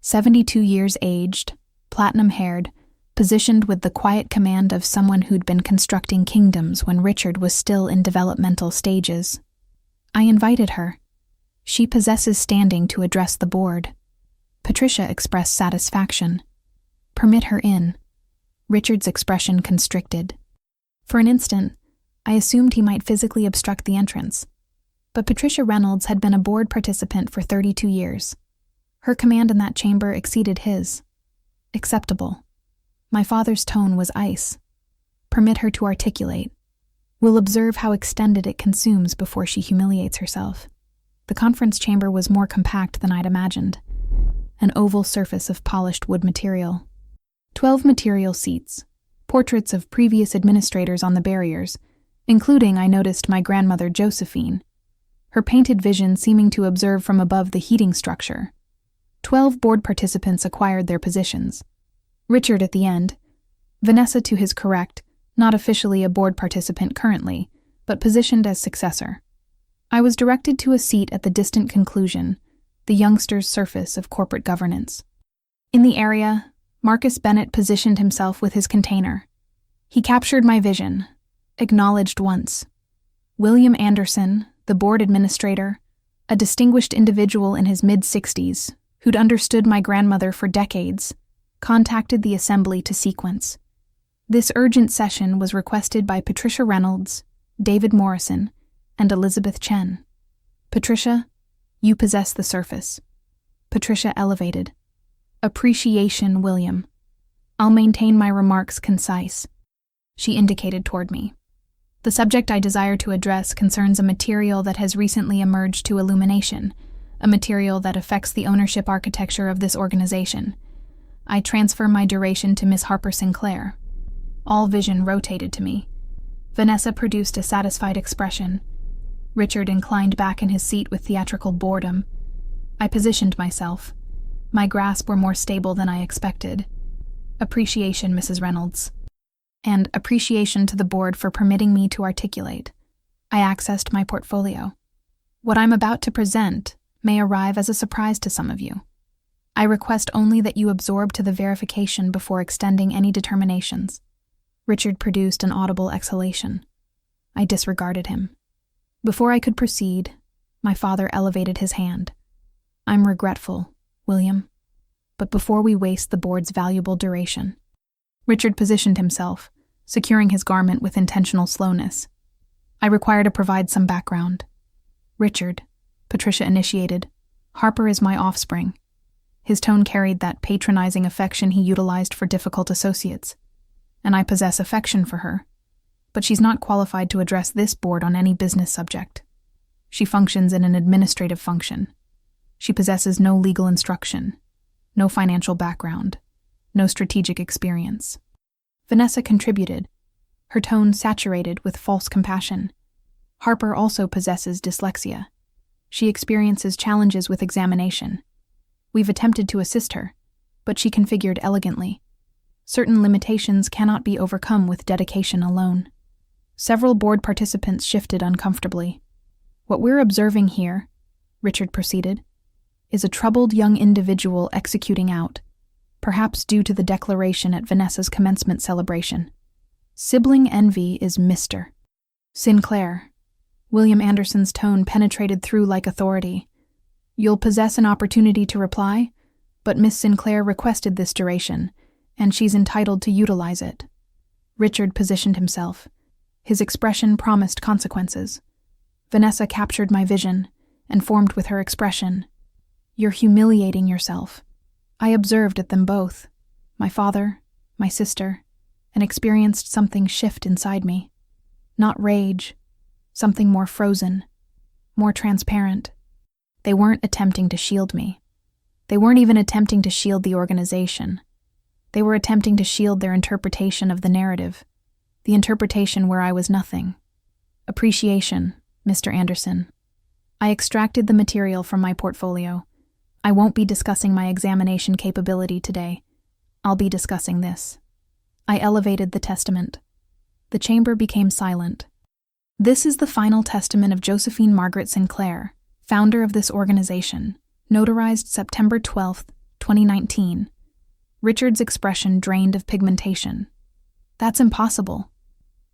72 years aged, platinum-haired, positioned with the quiet command of someone who'd been constructing kingdoms when Richard was still in developmental stages. I invited her. She possesses standing to address the board. Patricia expressed satisfaction. Permit her in. Richard's expression constricted. For an instant, I assumed he might physically obstruct the entrance. But Patricia Reynolds had been a board participant for 32 years. Her command in that chamber exceeded his. Acceptable. My father's tone was ice. Permit her to articulate. We'll observe how extended it consumes before she humiliates herself. The conference chamber was more compact than I'd imagined. An oval surface of polished wood material. 12 material seats. Portraits of previous administrators on the barriers, including, I noticed, my grandmother Josephine, her painted vision seeming to observe from above the heating structure. 12 board participants acquired their positions. Richard at the end. Vanessa to his correct, not officially a board participant currently, but positioned as successor. I was directed to a seat at the distant conclusion, the youngster's surface of corporate governance. In the area, Marcus Bennett positioned himself with his container. He captured my vision, acknowledged once. William Anderson, the board administrator, a distinguished individual in his mid-60s, who'd understood my grandmother for decades, contacted the assembly to sequence. This urgent session was requested by Patricia Reynolds, David Morrison, and Elizabeth Chen. Patricia, you possess the surface. Patricia elevated. Appreciation, William. I'll maintain my remarks concise. She indicated toward me. The subject I desire to address concerns a material that has recently emerged to illumination, a material that affects the ownership architecture of this organization. I transfer my duration to Miss Harper Sinclair. All vision rotated to me. Vanessa produced a satisfied expression. Richard inclined back in his seat with theatrical boredom. I positioned myself. My grasp were more stable than I expected. Appreciation, Mrs. Reynolds. And appreciation to the board for permitting me to articulate. I accessed my portfolio. What I'm about to present may arrive as a surprise to some of you. I request only that you absorb to the verification before extending any determinations. Richard produced an audible exhalation. I disregarded him. Before I could proceed, my father elevated his hand. I'm regretful, William, but before we waste the board's valuable duration. Richard positioned himself, securing his garment with intentional slowness. I require to provide some background. Richard, Patricia initiated, Harper is my offspring. His tone carried that patronizing affection he utilized for difficult associates. And I possess affection for her. But she's not qualified to address this board on any business subject. She functions in an administrative function. She possesses no legal instruction, no financial background, no strategic experience. Vanessa contributed, her tone saturated with false compassion. Harper also possesses dyslexia. She experiences challenges with examination. We've attempted to assist her, but she configured elegantly. Certain limitations cannot be overcome with dedication alone. Several board participants shifted uncomfortably. What we're observing here, Richard proceeded, is a troubled young individual executing out, perhaps due to the declaration at Vanessa's commencement celebration. Sibling envy is Mr. Sinclair. William Anderson's tone penetrated through like authority. You'll possess an opportunity to reply, but Miss Sinclair requested this duration, and she's entitled to utilize it. Richard positioned himself. His expression promised consequences. Vanessa captured my vision and formed with her expression. You're humiliating yourself. I observed at them both, my father, my sister, and experienced something shift inside me. Not rage, something more frozen, more transparent. They weren't attempting to shield me. They weren't even attempting to shield the organization. They were attempting to shield their interpretation of the narrative, the interpretation where I was nothing. Appreciation, Mr. Anderson. I extracted the material from my portfolio. I won't be discussing my examination capability today. I'll be discussing this. I elevated the testament. The chamber became silent. This is the final testament of Josephine Margaret Sinclair, founder of this organization, notarized September 12, 2019. Richard's expression drained of pigmentation. That's impossible.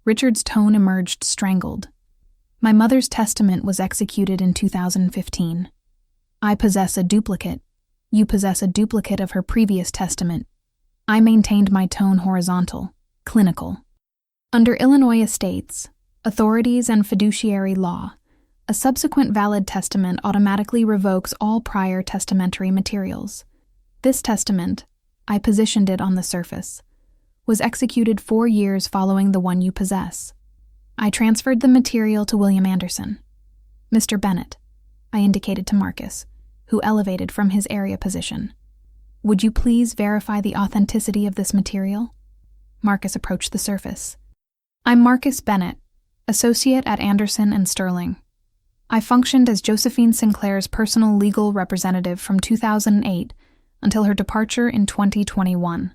Richard's tone emerged strangled. My mother's testament was executed in 2015. I possess a duplicate. You possess a duplicate of her previous testament. I maintained my tone horizontal, clinical. Under Illinois estates, authorities, and fiduciary law, a subsequent valid testament automatically revokes all prior testamentary materials. This testament, I positioned it on the surface, was executed 4 years following the one you possess. I transferred the material to William Anderson. Mr. Bennett, I indicated to Marcus, who elevated from his area position. Would you please verify the authenticity of this material? Marcus approached the surface. I'm Marcus Bennett, associate at Anderson and Sterling. I functioned as Josephine Sinclair's personal legal representative from 2008 until her departure in 2021.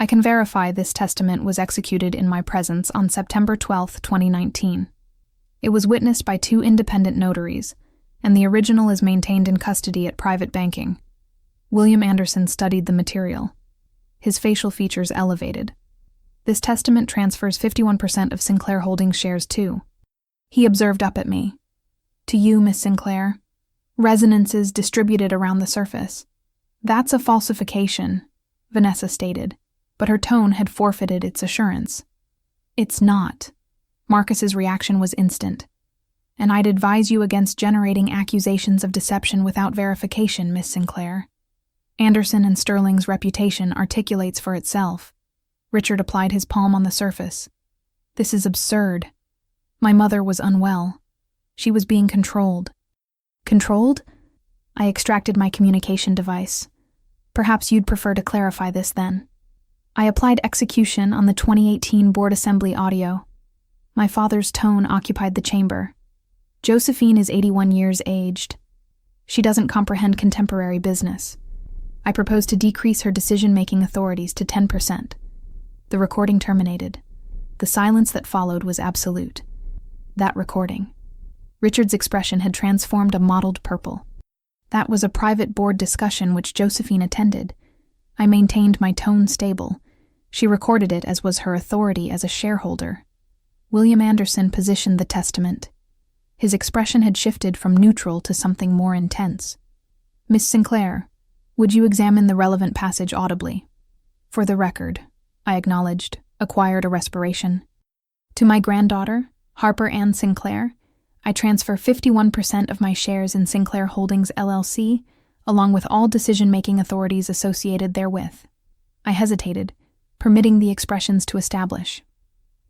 I can verify this testament was executed in my presence on September 12, 2019. It was witnessed by 2 independent notaries, and the original is maintained in custody at private banking. William Anderson studied the material. His facial features elevated. This testament transfers 51% of Sinclair Holdings shares too. He observed up at me. To you, Miss Sinclair, resonances distributed around the surface. That's a falsification, Vanessa stated, but her tone had forfeited its assurance. It's not. Marcus's reaction was instant. And I'd advise you against generating accusations of deception without verification, Miss Sinclair. Anderson and Sterling's reputation articulates for itself. Richard applied his palm on the surface. This is absurd. My mother was unwell. She was being controlled. Controlled? I extracted my communication device. Perhaps you'd prefer to clarify this then. I applied execution on the 2018 Board Assembly audio. My father's tone occupied the chamber. Josephine is 81 years aged. She doesn't comprehend contemporary business. I propose to decrease her decision-making authorities to 10%. The recording terminated. The silence that followed was absolute. That recording. Richard's expression had transformed a mottled purple. That was a private board discussion which Josephine attended. I maintained my tone stable. She recorded it as was her authority as a shareholder. William Anderson positioned the testament. His expression had shifted from neutral to something more intense. Miss Sinclair, would you examine the relevant passage audibly? For the record, I acknowledged, acquired a respiration. To my granddaughter, Harper Ann Sinclair, I transfer 51% of my shares in Sinclair Holdings LLC, along with all decision-making authorities associated therewith. I hesitated, permitting the expressions to establish.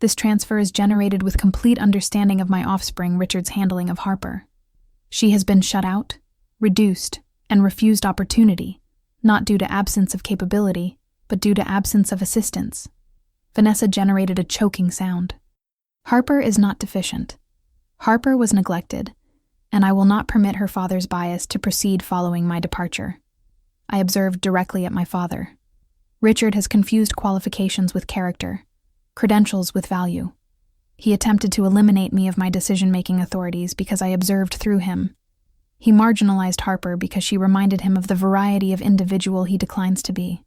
This transfer is generated with complete understanding of my offspring Richard's handling of Harper. She has been shut out, reduced, and refused opportunity, not due to absence of capability, but due to absence of assistance. Vanessa generated a choking sound. Harper is not deficient. Harper was neglected, and I will not permit her father's bias to proceed following my departure. I observed directly at my father. Richard has confused qualifications with character, credentials with value. He attempted to eliminate me of my decision-making authorities because I observed through him. He marginalized Harper because she reminded him of the variety of individual he declines to be.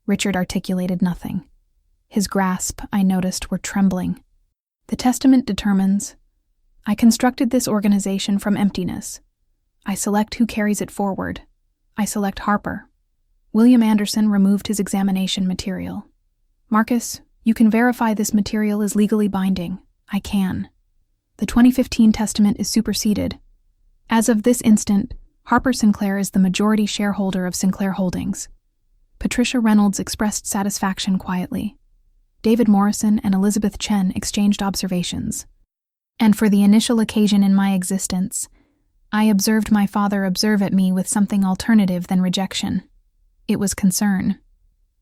Richard articulated nothing. His grasp, I noticed, were trembling. The testament determines, I constructed this organization from emptiness. I select who carries it forward. I select Harper. William Anderson removed his examination material. Marcus, you can verify this material is legally binding. I can. The 2015 testament is superseded. As of this instant, Harper Sinclair is the majority shareholder of Sinclair Holdings. Patricia Reynolds expressed satisfaction quietly. David Morrison and Elizabeth Chen exchanged observations. And for the initial occasion in my existence, I observed my father observe at me with something alternative than rejection. It was concern.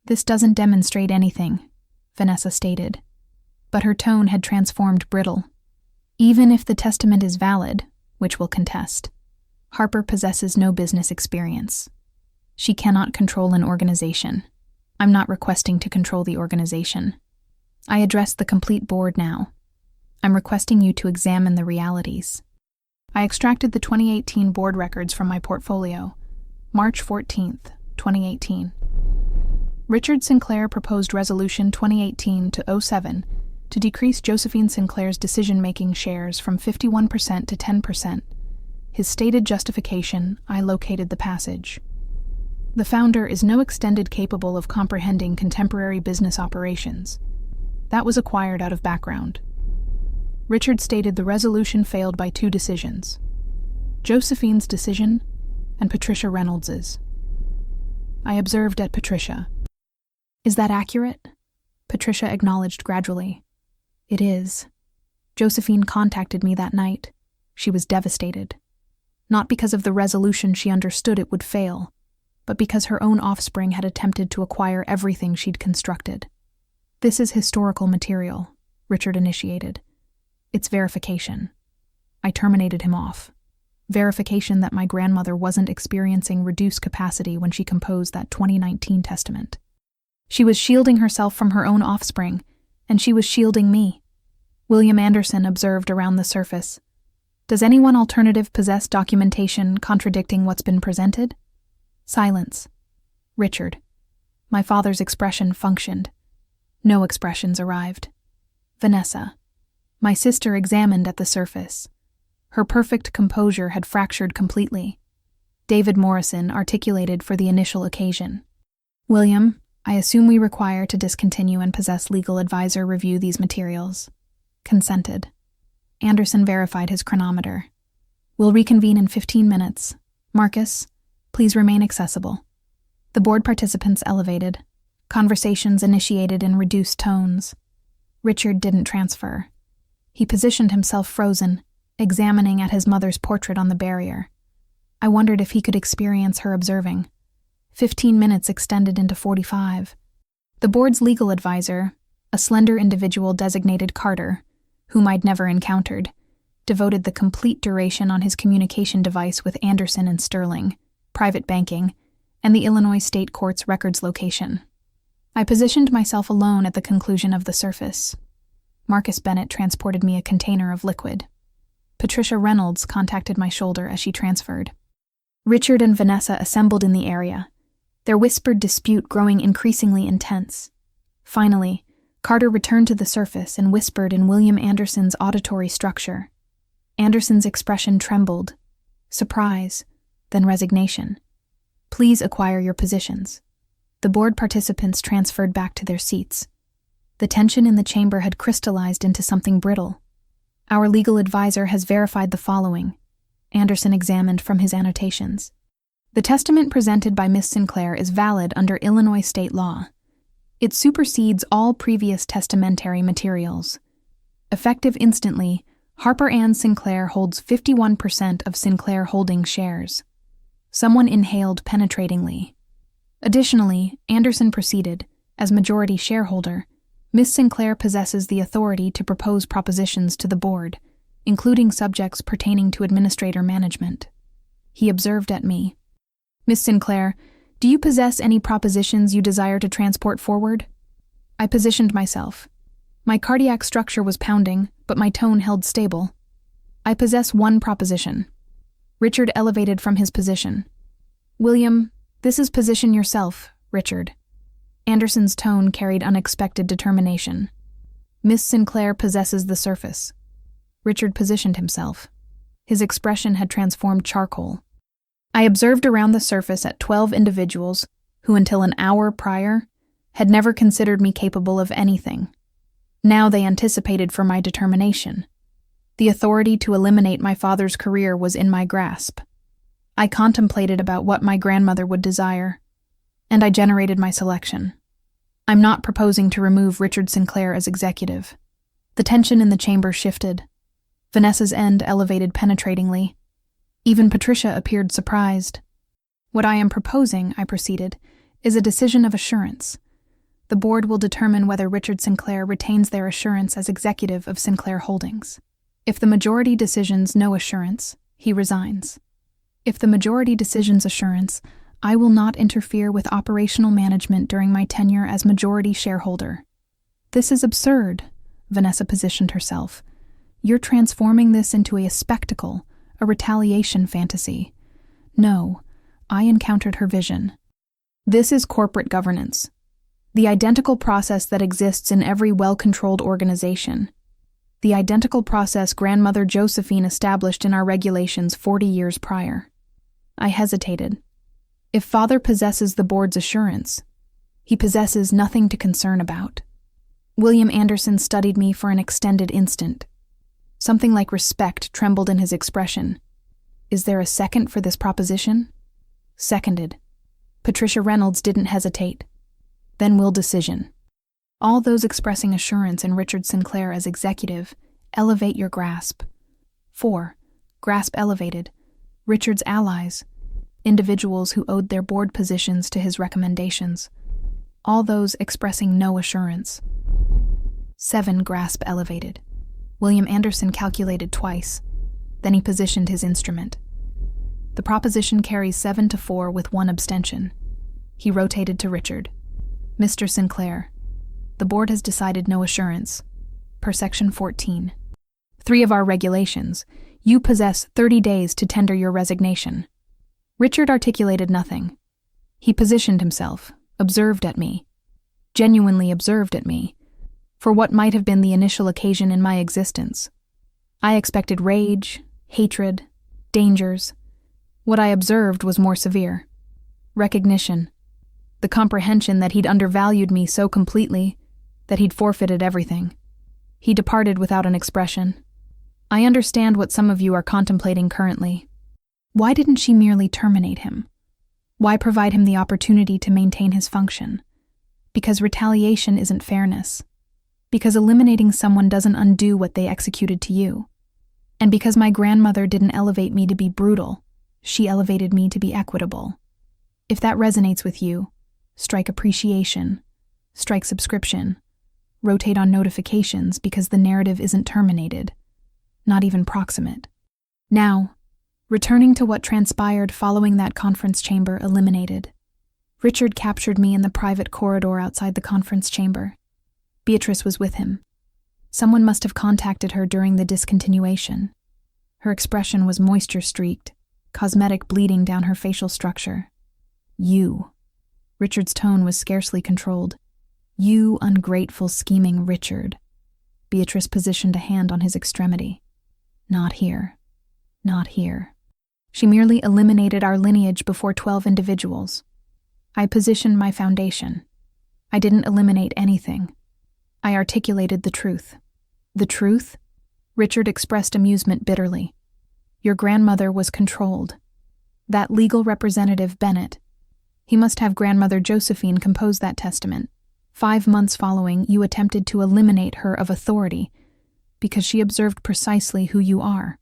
This doesn't demonstrate anything, Vanessa stated. But her tone had transformed brittle. Even if the testament is valid, which we'll contest, Harper possesses no business experience. She cannot control an organization. I'm not requesting to control the organization. I address the complete board now. I'm requesting you to examine the realities. I extracted the 2018 board records from my portfolio. March 14th, 2018. Richard Sinclair proposed Resolution 2018-07 to decrease Josephine Sinclair's decision-making shares from 51% to 10%. His stated justification, I located the passage. The founder is no extended capable of comprehending contemporary business operations. That was acquired out of background. Richard stated the resolution failed by 2 decisions: Josephine's decision and Patricia Reynolds's. I observed at Patricia. Is that accurate? Patricia acknowledged gradually. It is. Josephine contacted me that night. She was devastated. Not because of the resolution she understood it would fail, but because her own offspring had attempted to acquire everything she'd constructed. This is historical material, Richard initiated. It's verification. I terminated him off. Verification that my grandmother wasn't experiencing reduced capacity when she composed that 2019 testament. She was shielding herself from her own offspring, and she was shielding me. William Anderson observed around the surface. Does anyone alternative possess documentation contradicting what's been presented? Silence. Richard. My father's expression functioned. No expressions arrived. Vanessa. My sister examined at the surface. Her perfect composure had fractured completely. David Morrison articulated for the initial occasion. William, I assume we require to discontinue and possess legal advisor review these materials. Consented. Anderson verified his chronometer. We'll reconvene in 15 minutes. Marcus, please remain accessible. The board participants elevated. Conversations initiated in reduced tones. Richard didn't transfer. He positioned himself frozen, examining at his mother's portrait on the barrier. I wondered if he could experience her observing. 15 minutes extended into 45. The board's legal advisor, a slender individual designated Carter, whom I'd never encountered, devoted the complete duration on his communication device with Anderson and Sterling, private banking, and the Illinois State Court's records location. I positioned myself alone at the conclusion of the surface. Marcus Bennett transported me a container of liquid. Patricia Reynolds contacted my shoulder as she transferred. Richard and Vanessa assembled in the area, their whispered dispute growing increasingly intense. Finally, Carter returned to the surface and whispered in William Anderson's auditory structure. Anderson's expression trembled. Surprise, then resignation. Please acquire your positions. The board participants transferred back to their seats. The tension in the chamber had crystallized into something brittle. Our legal advisor has verified the following. Anderson examined from his annotations. The testament presented by Miss Sinclair is valid under Illinois state law. It supersedes all previous testamentary materials. Effective instantly, Harper Ann Sinclair holds 51% of Sinclair Holdings shares. Someone inhaled penetratingly. Additionally, Anderson proceeded, as majority shareholder, Miss Sinclair possesses the authority to propose propositions to the board, including subjects pertaining to administrator management. He observed at me. Miss Sinclair, do you possess any propositions you desire to transport forward? I positioned myself. My cardiac structure was pounding, but my tone held stable. I possess one proposition. Richard elevated from his position. William, this is position yourself, Richard. Anderson's tone carried unexpected determination. Miss Sinclair possesses the surface. Richard positioned himself. His expression had transformed charcoal. I observed around the surface at 12 individuals who, until an hour prior, had never considered me capable of anything. Now they anticipated for my determination. The authority to eliminate my father's career was in my grasp. I contemplated about what my grandmother would desire, and I generated my selection. I'm not proposing to remove Richard Sinclair as executive. The tension in the chamber shifted. Vanessa's end elevated penetratingly. Even Patricia appeared surprised. What I am proposing, I proceeded, is a decision of assurance. The board will determine whether Richard Sinclair retains their assurance as executive of Sinclair Holdings. If the majority decisions no assurance, he resigns. If the majority decisions assurance, I will not interfere with operational management during my tenure as majority shareholder. This is absurd, Vanessa positioned herself. You're transforming this into a spectacle, a retaliation fantasy. No, I encountered her vision. This is corporate governance. The identical process that exists in every well-controlled organization. The identical process grandmother Josephine established in our regulations 40 years prior. I hesitated. If father possesses the board's assurance, he possesses nothing to concern about. William Anderson studied me for an extended instant. Something like respect trembled in his expression. Is there a second for this proposition? Seconded. Patricia Reynolds didn't hesitate. Then will decision. All those expressing assurance in Richard Sinclair as executive, elevate your grasp. 4. Grasp elevated. Richard's allies. Individuals who owed their board positions to his recommendations. All those expressing no assurance. 7. Grasp elevated. William Anderson calculated twice. Then he positioned his instrument. The proposition carries 7-4 with one abstention. He rotated to Richard. Mr. Sinclair, the board has decided no assurance. Per Section 14. 3 of our regulations, you possess 30 days to tender your resignation. Richard articulated nothing. He positioned himself, observed at me, genuinely observed at me, for what might have been the initial occasion in my existence. I expected rage, hatred, dangers. What I observed was more severe. Recognition. The comprehension that he'd undervalued me so completely that he'd forfeited everything. He departed without an expression. I understand what some of you are contemplating currently. Why didn't she merely terminate him? Why provide him the opportunity to maintain his function? Because retaliation isn't fairness. Because eliminating someone doesn't undo what they executed to you. And because my grandmother didn't elevate me to be brutal, she elevated me to be equitable. If that resonates with you, strike appreciation, strike subscription, rotate on notifications because the narrative isn't terminated, not even proximate. Now, returning to what transpired following that conference chamber eliminated. Richard captured me in the private corridor outside the conference chamber. Beatrice was with him. Someone must have contacted her during the discontinuation. Her expression was moisture-streaked, cosmetic bleeding down her facial structure. You. Richard's tone was scarcely controlled. You ungrateful, scheming Richard. Beatrice positioned a hand on his extremity. Not here. Not here. She merely eliminated our lineage before 12 individuals. I positioned my foundation. I didn't eliminate anything. I articulated the truth. The truth? Richard expressed amusement bitterly. Your grandmother was controlled. That legal representative, Bennett. He must have grandmother Josephine compose that testament. 5 months following, you attempted to eliminate her of authority because she observed precisely who you are.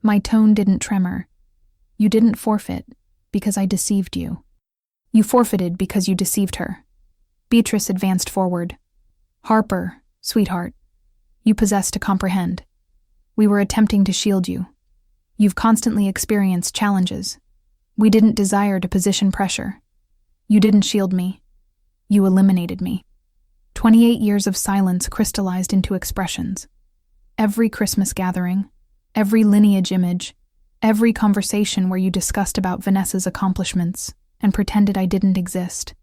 My tone didn't tremor. You didn't forfeit because I deceived you. You forfeited because you deceived her. Beatrice advanced forward. Harper, sweetheart, you possess to comprehend. We were attempting to shield you. You've constantly experienced challenges. We didn't desire to position pressure. You didn't shield me. You eliminated me. 28 years of silence crystallized into expressions. Every Christmas gathering, every lineage image, every conversation where you discussed about Vanessa's accomplishments and pretended I didn't exist.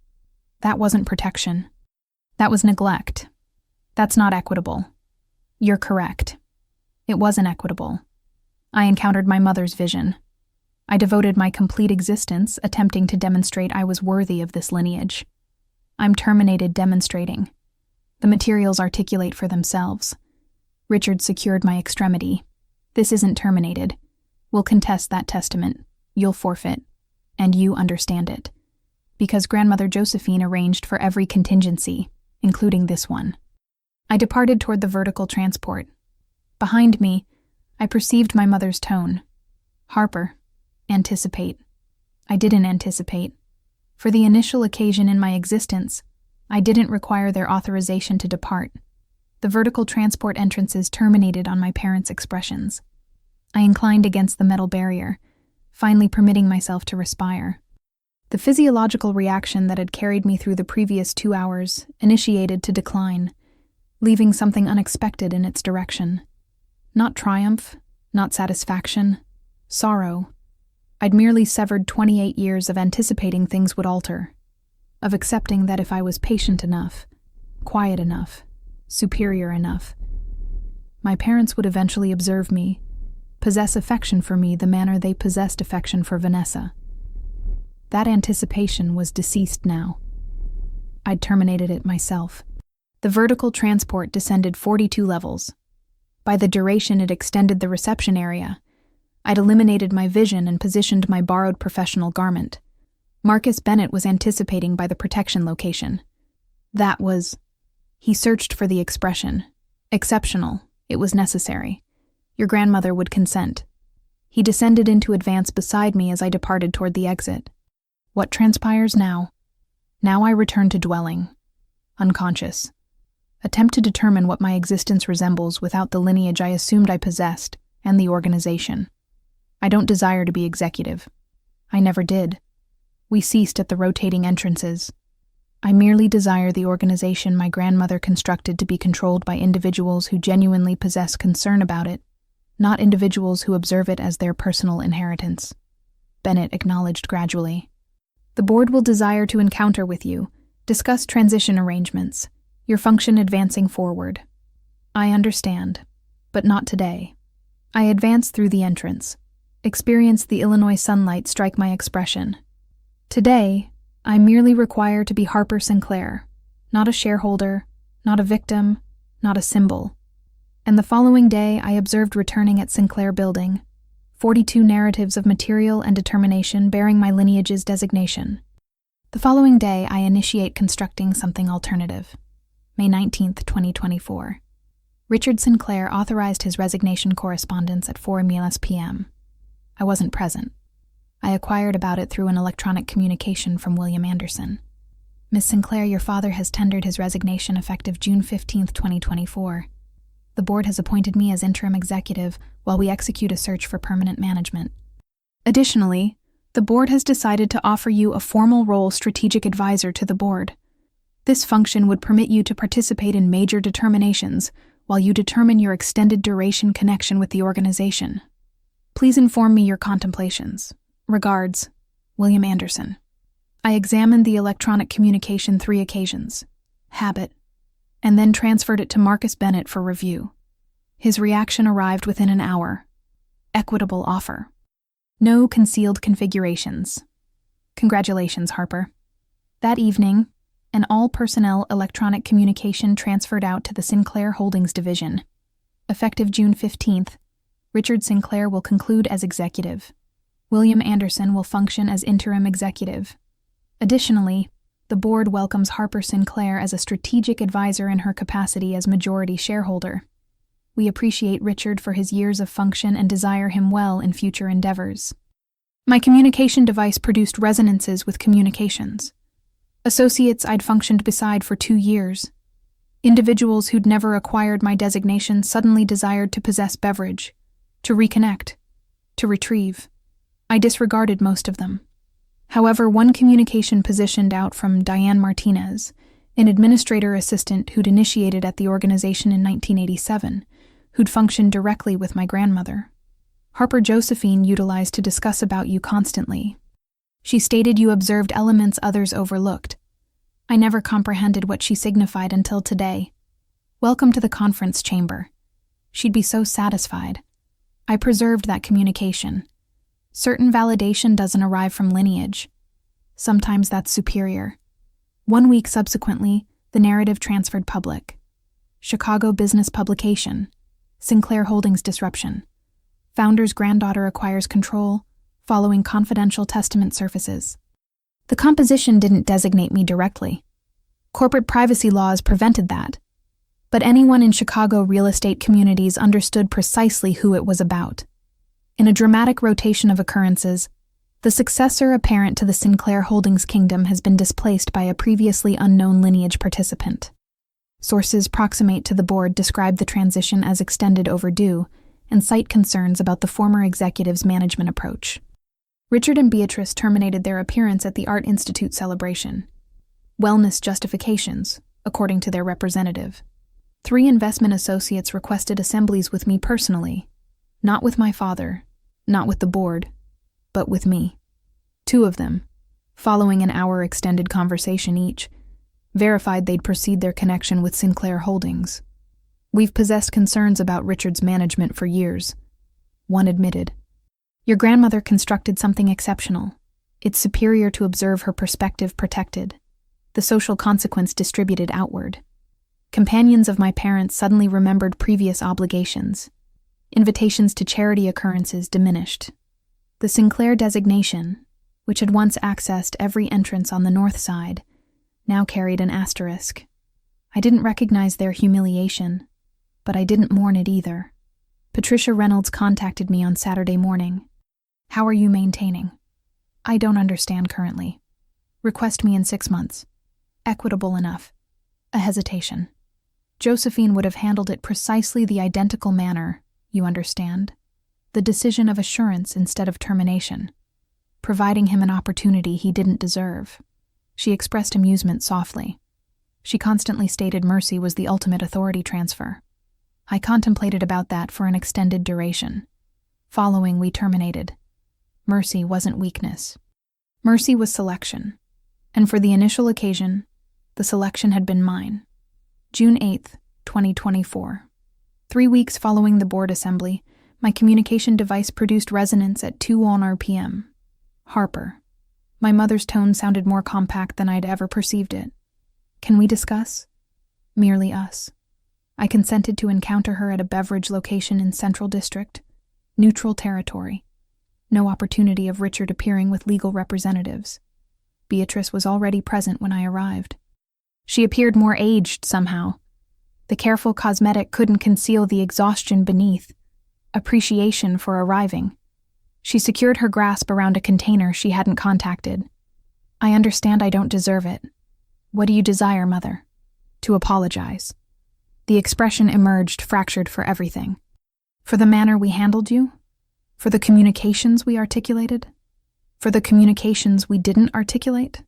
That wasn't protection. That was neglect. That's not equitable. You're correct. It wasn't equitable. I encountered my mother's vision. I devoted my complete existence attempting to demonstrate I was worthy of this lineage. I'm terminated demonstrating. The materials articulate for themselves. Richard secured my extremity. This isn't terminated. We'll contest that testament. You'll forfeit. And you understand it. Because grandmother Josephine arranged for every contingency, including this one. I departed toward the vertical transport. Behind me, I perceived my mother's tone. Harper, anticipate. I didn't anticipate. For the initial occasion in my existence, I didn't require their authorization to depart. The vertical transport entrances terminated on my parents' expressions. I inclined against the metal barrier, finally permitting myself to respire. The physiological reaction that had carried me through the previous 2 hours initiated to decline, leaving something unexpected in its direction. Not triumph, not satisfaction, sorrow. I'd merely severed 28 years of anticipating things would alter, of accepting that if I was patient enough, quiet enough, superior enough, my parents would eventually observe me, possess affection for me the manner they possessed affection for Vanessa. That anticipation was deceased now. I'd terminated it myself. The vertical transport descended 42 levels. By the duration it extended the reception area, I'd eliminated my vision and positioned my borrowed professional garment. Marcus Bennett was anticipating by the protection location. That was... He searched for the expression. Exceptional. It was necessary. Your grandmother would consent. He descended into advance beside me as I departed toward the exit. What transpires now? Now I return to dwelling. Unconscious. Attempt to determine what my existence resembles without the lineage I assumed I possessed and the organization. I don't desire to be executive. I never did. We ceased at the rotating entrances. I merely desire the organization my grandmother constructed to be controlled by individuals who genuinely possess concern about it, not individuals who observe it as their personal inheritance. Bennett acknowledged gradually. The board will desire to encounter with you, discuss transition arrangements, your function advancing forward. I understand, but not today. I advance through the entrance, experience the Illinois sunlight strike my expression. Today, I merely require to be Harper Sinclair, not a shareholder, not a victim, not a symbol. And the following day I observed returning at Sinclair Building 42 narratives of material and determination bearing my lineage's designation. The following day I initiate constructing something alternative. May 19, 2024. Richard Sinclair authorized his resignation correspondence at 4 p.m. I wasn't present. I acquired about it through an electronic communication from William Anderson. Miss Sinclair, your father has tendered his resignation effective June 15, 2024. The board has appointed me as interim executive while we execute a search for permanent management. Additionally, the board has decided to offer you a formal role strategic advisor to the board. This function would permit you to participate in major determinations while you determine your extended duration connection with the organization. Please inform me your contemplations. Regards, William Anderson. I examined the electronic communication 3 occasions, habit, and then transferred it to Marcus Bennett for review. His reaction arrived within an hour. Equitable offer. No concealed configurations. Congratulations, Harper. That evening, an all-personnel electronic communication transferred out to the Sinclair Holdings Division. Effective June 15th, Richard Sinclair will conclude as executive. William Anderson will function as interim executive. Additionally, the board welcomes Harper Sinclair as a strategic advisor in her capacity as majority shareholder. We appreciate Richard for his years of function and desire him well in future endeavors. My communication device produced resonances with communications. Associates I'd functioned beside for 2 years. Individuals who'd never acquired my designation suddenly desired to possess beverage, to reconnect, to retrieve. I disregarded most of them. However, one communication positioned out from Diane Martinez, an administrator assistant who'd initiated at the organization in 1987, who'd functioned directly with my grandmother. Harper Josephine utilized to discuss about you constantly. She stated you observed elements others overlooked. I never comprehended what she signified until today. Welcome to the conference chamber. She'd be so satisfied. I preserved that communication. Certain validation doesn't arrive from lineage. Sometimes that's superior. 1 week subsequently, the narrative transferred public. Chicago Business Publication. Sinclair Holdings disruption. Founder's granddaughter acquires control, following confidential testament surfaces. The composition didn't designate me directly. Corporate privacy laws prevented that. But anyone in Chicago real estate communities understood precisely who it was about. In a dramatic rotation of occurrences, the successor apparent to the Sinclair Holdings kingdom has been displaced by a previously unknown lineage participant. Sources proximate to the board describe the transition as extended overdue and cite concerns about the former executive's management approach. Richard and Beatrice terminated their appearance at the Art Institute celebration. Wellness justifications, according to their representative. 3 investment associates requested assemblies with me personally, not with my father, not with the board, but with me. 2 of them, following an hour extended conversation each, verified they'd proceed their connection with Sinclair Holdings. We've possessed concerns about Richard's management for years. One admitted, your grandmother constructed something exceptional. It's superior to observe her perspective protected, the social consequence distributed outward. Companions of my parents suddenly remembered previous obligations. Invitations to charity occurrences diminished. The Sinclair designation, which had once accessed every entrance on the north side, now carried an asterisk. I didn't recognize their humiliation, but I didn't mourn it either. Patricia Reynolds contacted me on Saturday morning. How are you maintaining? I don't understand currently. Request me in 6 months. Equitable enough. A hesitation. Josephine would have handled it precisely the identical manner, you understand? The decision of assurance instead of termination, providing him an opportunity he didn't deserve. She expressed amusement softly. She constantly stated mercy was the ultimate authority transfer. I contemplated about that for an extended duration. Following, we terminated. Mercy wasn't weakness. Mercy was selection. And for the initial occasion, the selection had been mine. June 8th, 2024. 3 weeks following the board assembly, my communication device produced resonance at 2 p.m. Harper. My mother's tone sounded more compact than I'd ever perceived it. Can we discuss? Merely us. I consented to encounter her at a beverage location in Central District, neutral territory. No opportunity of Richard appearing with legal representatives. Beatrice was already present when I arrived. She appeared more aged somehow. The careful cosmetic couldn't conceal the exhaustion beneath, appreciation for arriving. She secured her grasp around a container she hadn't contacted. I understand I don't deserve it. What do you desire, Mother? To apologize. The expression emerged, fractured for everything. For the manner we handled you? For the communications we articulated? For the communications we didn't articulate?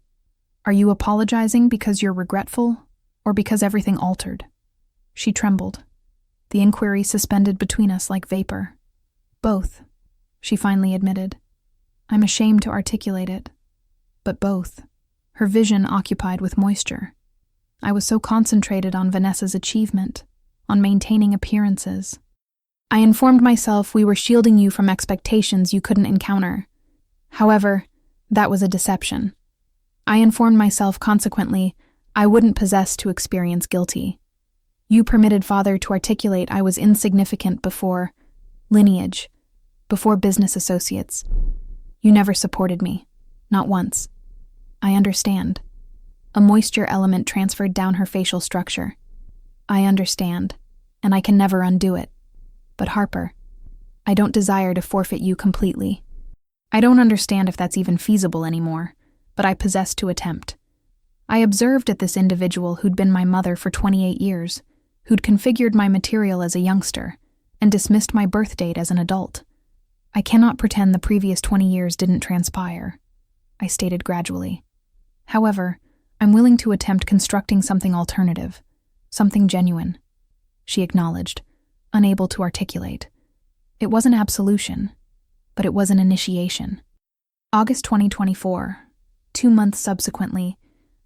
Are you apologizing because you're regretful, or because everything altered? She trembled. The inquiry suspended between us like vapor. Both, she finally admitted. I'm ashamed to articulate it, but both. Her vision occupied with moisture. I was so concentrated on Vanessa's achievement, on maintaining appearances. I informed myself we were shielding you from expectations you couldn't encounter. However, that was a deception. I informed myself consequently I wouldn't possess to experience guilty. You permitted Father to articulate I was insignificant before lineage, before business associates. You never supported me, not once. I understand. A moisture element transferred down her facial structure. I understand, and I can never undo it. But Harper, I don't desire to forfeit you completely. I don't understand if that's even feasible anymore, but I possess to attempt. I observed at this individual who'd been my mother for 28 years, who'd configured my material as a youngster, and dismissed my birth date as an adult. I cannot pretend the previous 20 years didn't transpire, I stated gradually. However, I'm willing to attempt constructing something alternative, something genuine. She acknowledged, unable to articulate. It wasn't absolution, but it was an initiation. August 2024, 2 months subsequently,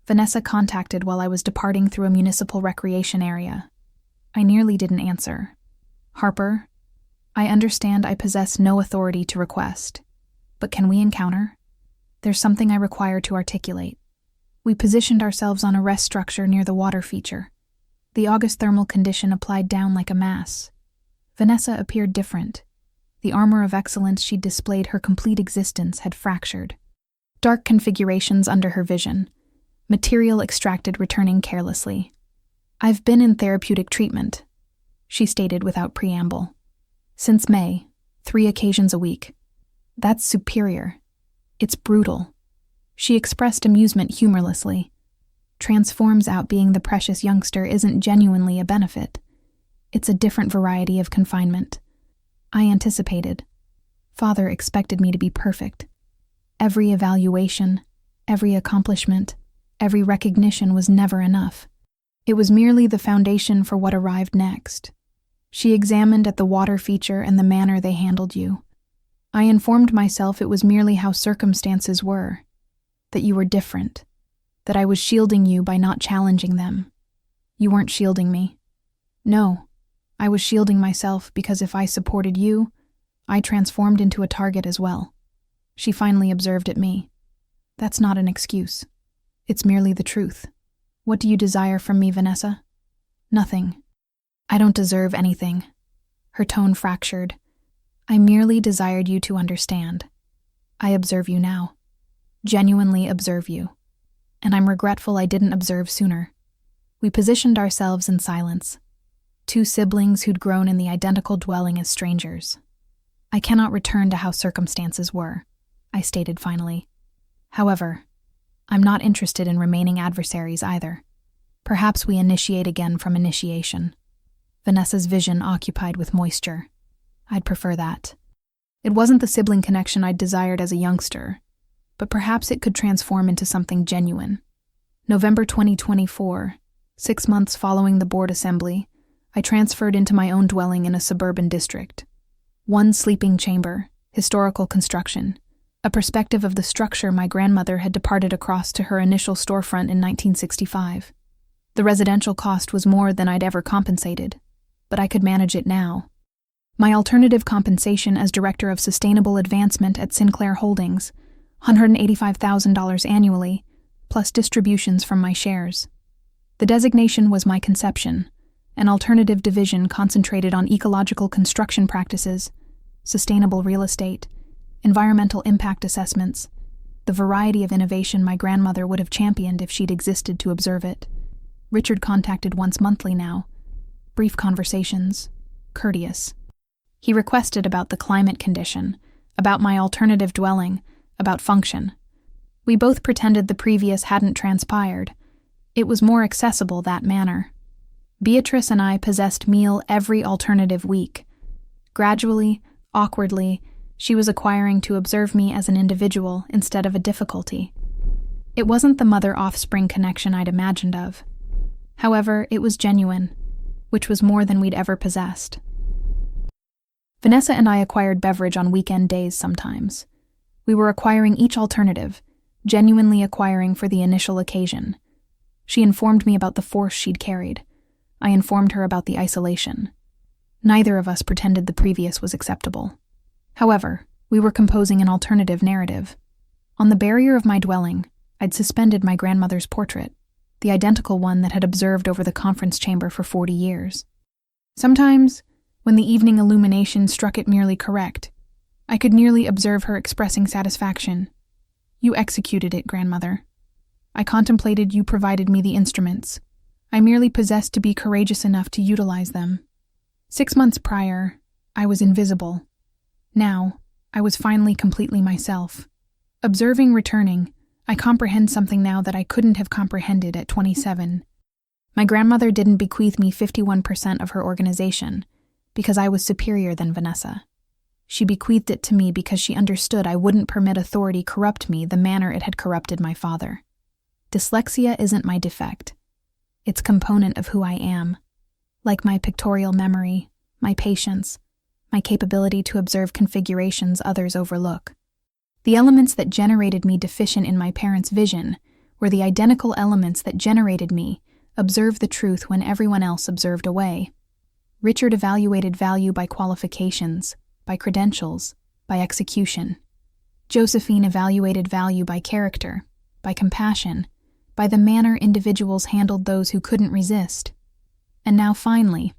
Vanessa contacted while I was departing through a municipal recreation area. I nearly didn't answer. Harper, I understand I possess no authority to request, but can we encounter? There's something I require to articulate. We positioned ourselves on a rest structure near the water feature. The August thermal condition applied down like a mass. Vanessa appeared different. The armor of excellence she'd displayed her complete existence had fractured. Dark configurations under her vision. Material extracted returning carelessly. I've been in therapeutic treatment, she stated without preamble. Since May, 3 occasions a week. That's superior. It's brutal. She expressed amusement humorlessly. Transforms out being the precious youngster isn't genuinely a benefit. It's a different variety of confinement. I anticipated. Father expected me to be perfect. Every evaluation, every accomplishment, every recognition was never enough. It was merely the foundation for what arrived next. She examined at the water feature and the manner they handled you. I informed myself it was merely how circumstances were, that you were different, that I was shielding you by not challenging them. You weren't shielding me. No, I was shielding myself because if I supported you, I transformed into a target as well. She finally observed at me. That's not an excuse. It's merely the truth. What do you desire from me, Vanessa? Nothing. I don't deserve anything. Her tone fractured. I merely desired you to understand. I observe you now. Genuinely observe you. And I'm regretful I didn't observe sooner. We positioned ourselves in silence. 2 siblings who'd grown in the identical dwelling as strangers. I cannot return to how circumstances were, I stated finally. However, I'm not interested in remaining adversaries either. Perhaps we initiate again from initiation. Vanessa's vision occupied with moisture. I'd prefer that. It wasn't the sibling connection I'd desired as a youngster, but perhaps it could transform into something genuine. November 2024, 6 months following the board assembly, I transferred into my own dwelling in a suburban district. 1 sleeping chamber, historical construction, a perspective of the structure my grandmother had departed across to her initial storefront in 1965. The residential cost was more than I'd ever compensated, but I could manage it now. My alternative compensation as Director of Sustainable Advancement at Sinclair Holdings, $185,000 annually, plus distributions from my shares. The designation was my conception, an alternative division concentrated on ecological construction practices, sustainable real estate, environmental impact assessments, the variety of innovation my grandmother would have championed if she'd existed to observe it. Richard contacted once monthly now. Brief conversations, courteous. He requested about the climate condition, about my alternative dwelling, about function. We both pretended the previous hadn't transpired. It was more accessible that manner. Beatrice and I possessed meal every alternative week. Gradually, awkwardly, she was acquiring to observe me as an individual instead of a difficulty. It wasn't the mother-offspring connection I'd imagined of. However, it was genuine, which was more than we'd ever possessed. Vanessa and I acquired beverage on weekend days sometimes. We were acquiring each alternative, genuinely acquiring for the initial occasion. She informed me about the force she'd carried. I informed her about the isolation. Neither of us pretended the previous was acceptable. However, we were composing an alternative narrative. On the barrier of my dwelling, I'd suspended my grandmother's portrait, the identical one that had observed over the conference chamber for 40 years. Sometimes, when the evening illumination struck it merely correct, I could nearly observe her expressing satisfaction. "You executed it, grandmother. I contemplated you provided me the instruments. I merely possessed to be courageous enough to utilize them. 6 months prior, I was invisible. Now, I was finally completely myself. Observing returning, I comprehend something now that I couldn't have comprehended at 27. My grandmother didn't bequeath me 51% of her organization because I was superior than Vanessa. She bequeathed it to me because she understood I wouldn't permit authority corrupt me the manner it had corrupted my father. Dyslexia isn't my defect. It's a component of who I am. Like my pictorial memory, my patience, my capability to observe configurations others overlook. The elements that generated me deficient in my parents' vision were the identical elements that generated me observe the truth when everyone else observed away. Richard evaluated value by qualifications, by credentials, by execution. Josephine evaluated value by character, by compassion, by the manner individuals handled those who couldn't resist. And now finally,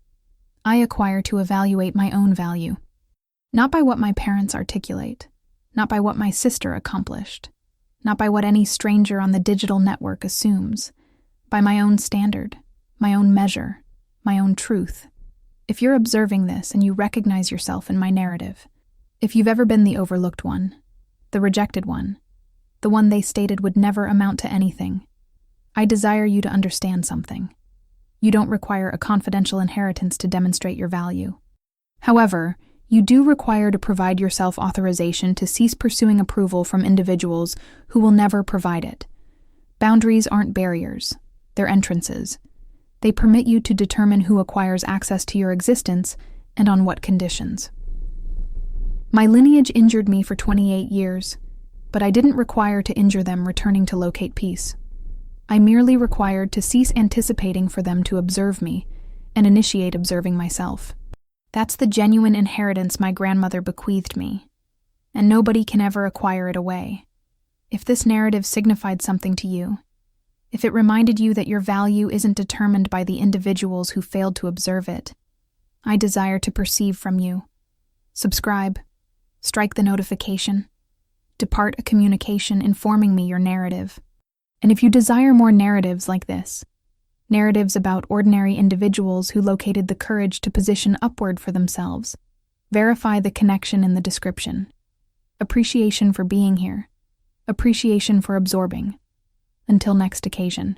I acquire to evaluate my own value. Not by what my parents articulate, not by what my sister accomplished, not by what any stranger on the digital network assumes, by my own standard, my own measure, my own truth. If you're observing this and you recognize yourself in my narrative, if you've ever been the overlooked one, the rejected one, the one they stated would never amount to anything, I desire you to understand something. You don't require a confidential inheritance to demonstrate your value. However, you do require to provide yourself authorization to cease pursuing approval from individuals who will never provide it. Boundaries aren't barriers, they're entrances. They permit you to determine who acquires access to your existence and on what conditions. My lineage injured me for 28 years, but I didn't require to injure them returning to locate peace. I merely required to cease anticipating for them to observe me and initiate observing myself. That's the genuine inheritance my grandmother bequeathed me, and nobody can ever acquire it away. If this narrative signified something to you, if it reminded you that your value isn't determined by the individuals who failed to observe it, I desire to perceive from you. Subscribe, strike the notification, depart a communication informing me your narrative. And if you desire more narratives like this, narratives about ordinary individuals who located the courage to position upward for themselves, verify the connection in the description. Appreciation for being here. Appreciation for absorbing. Until next occasion.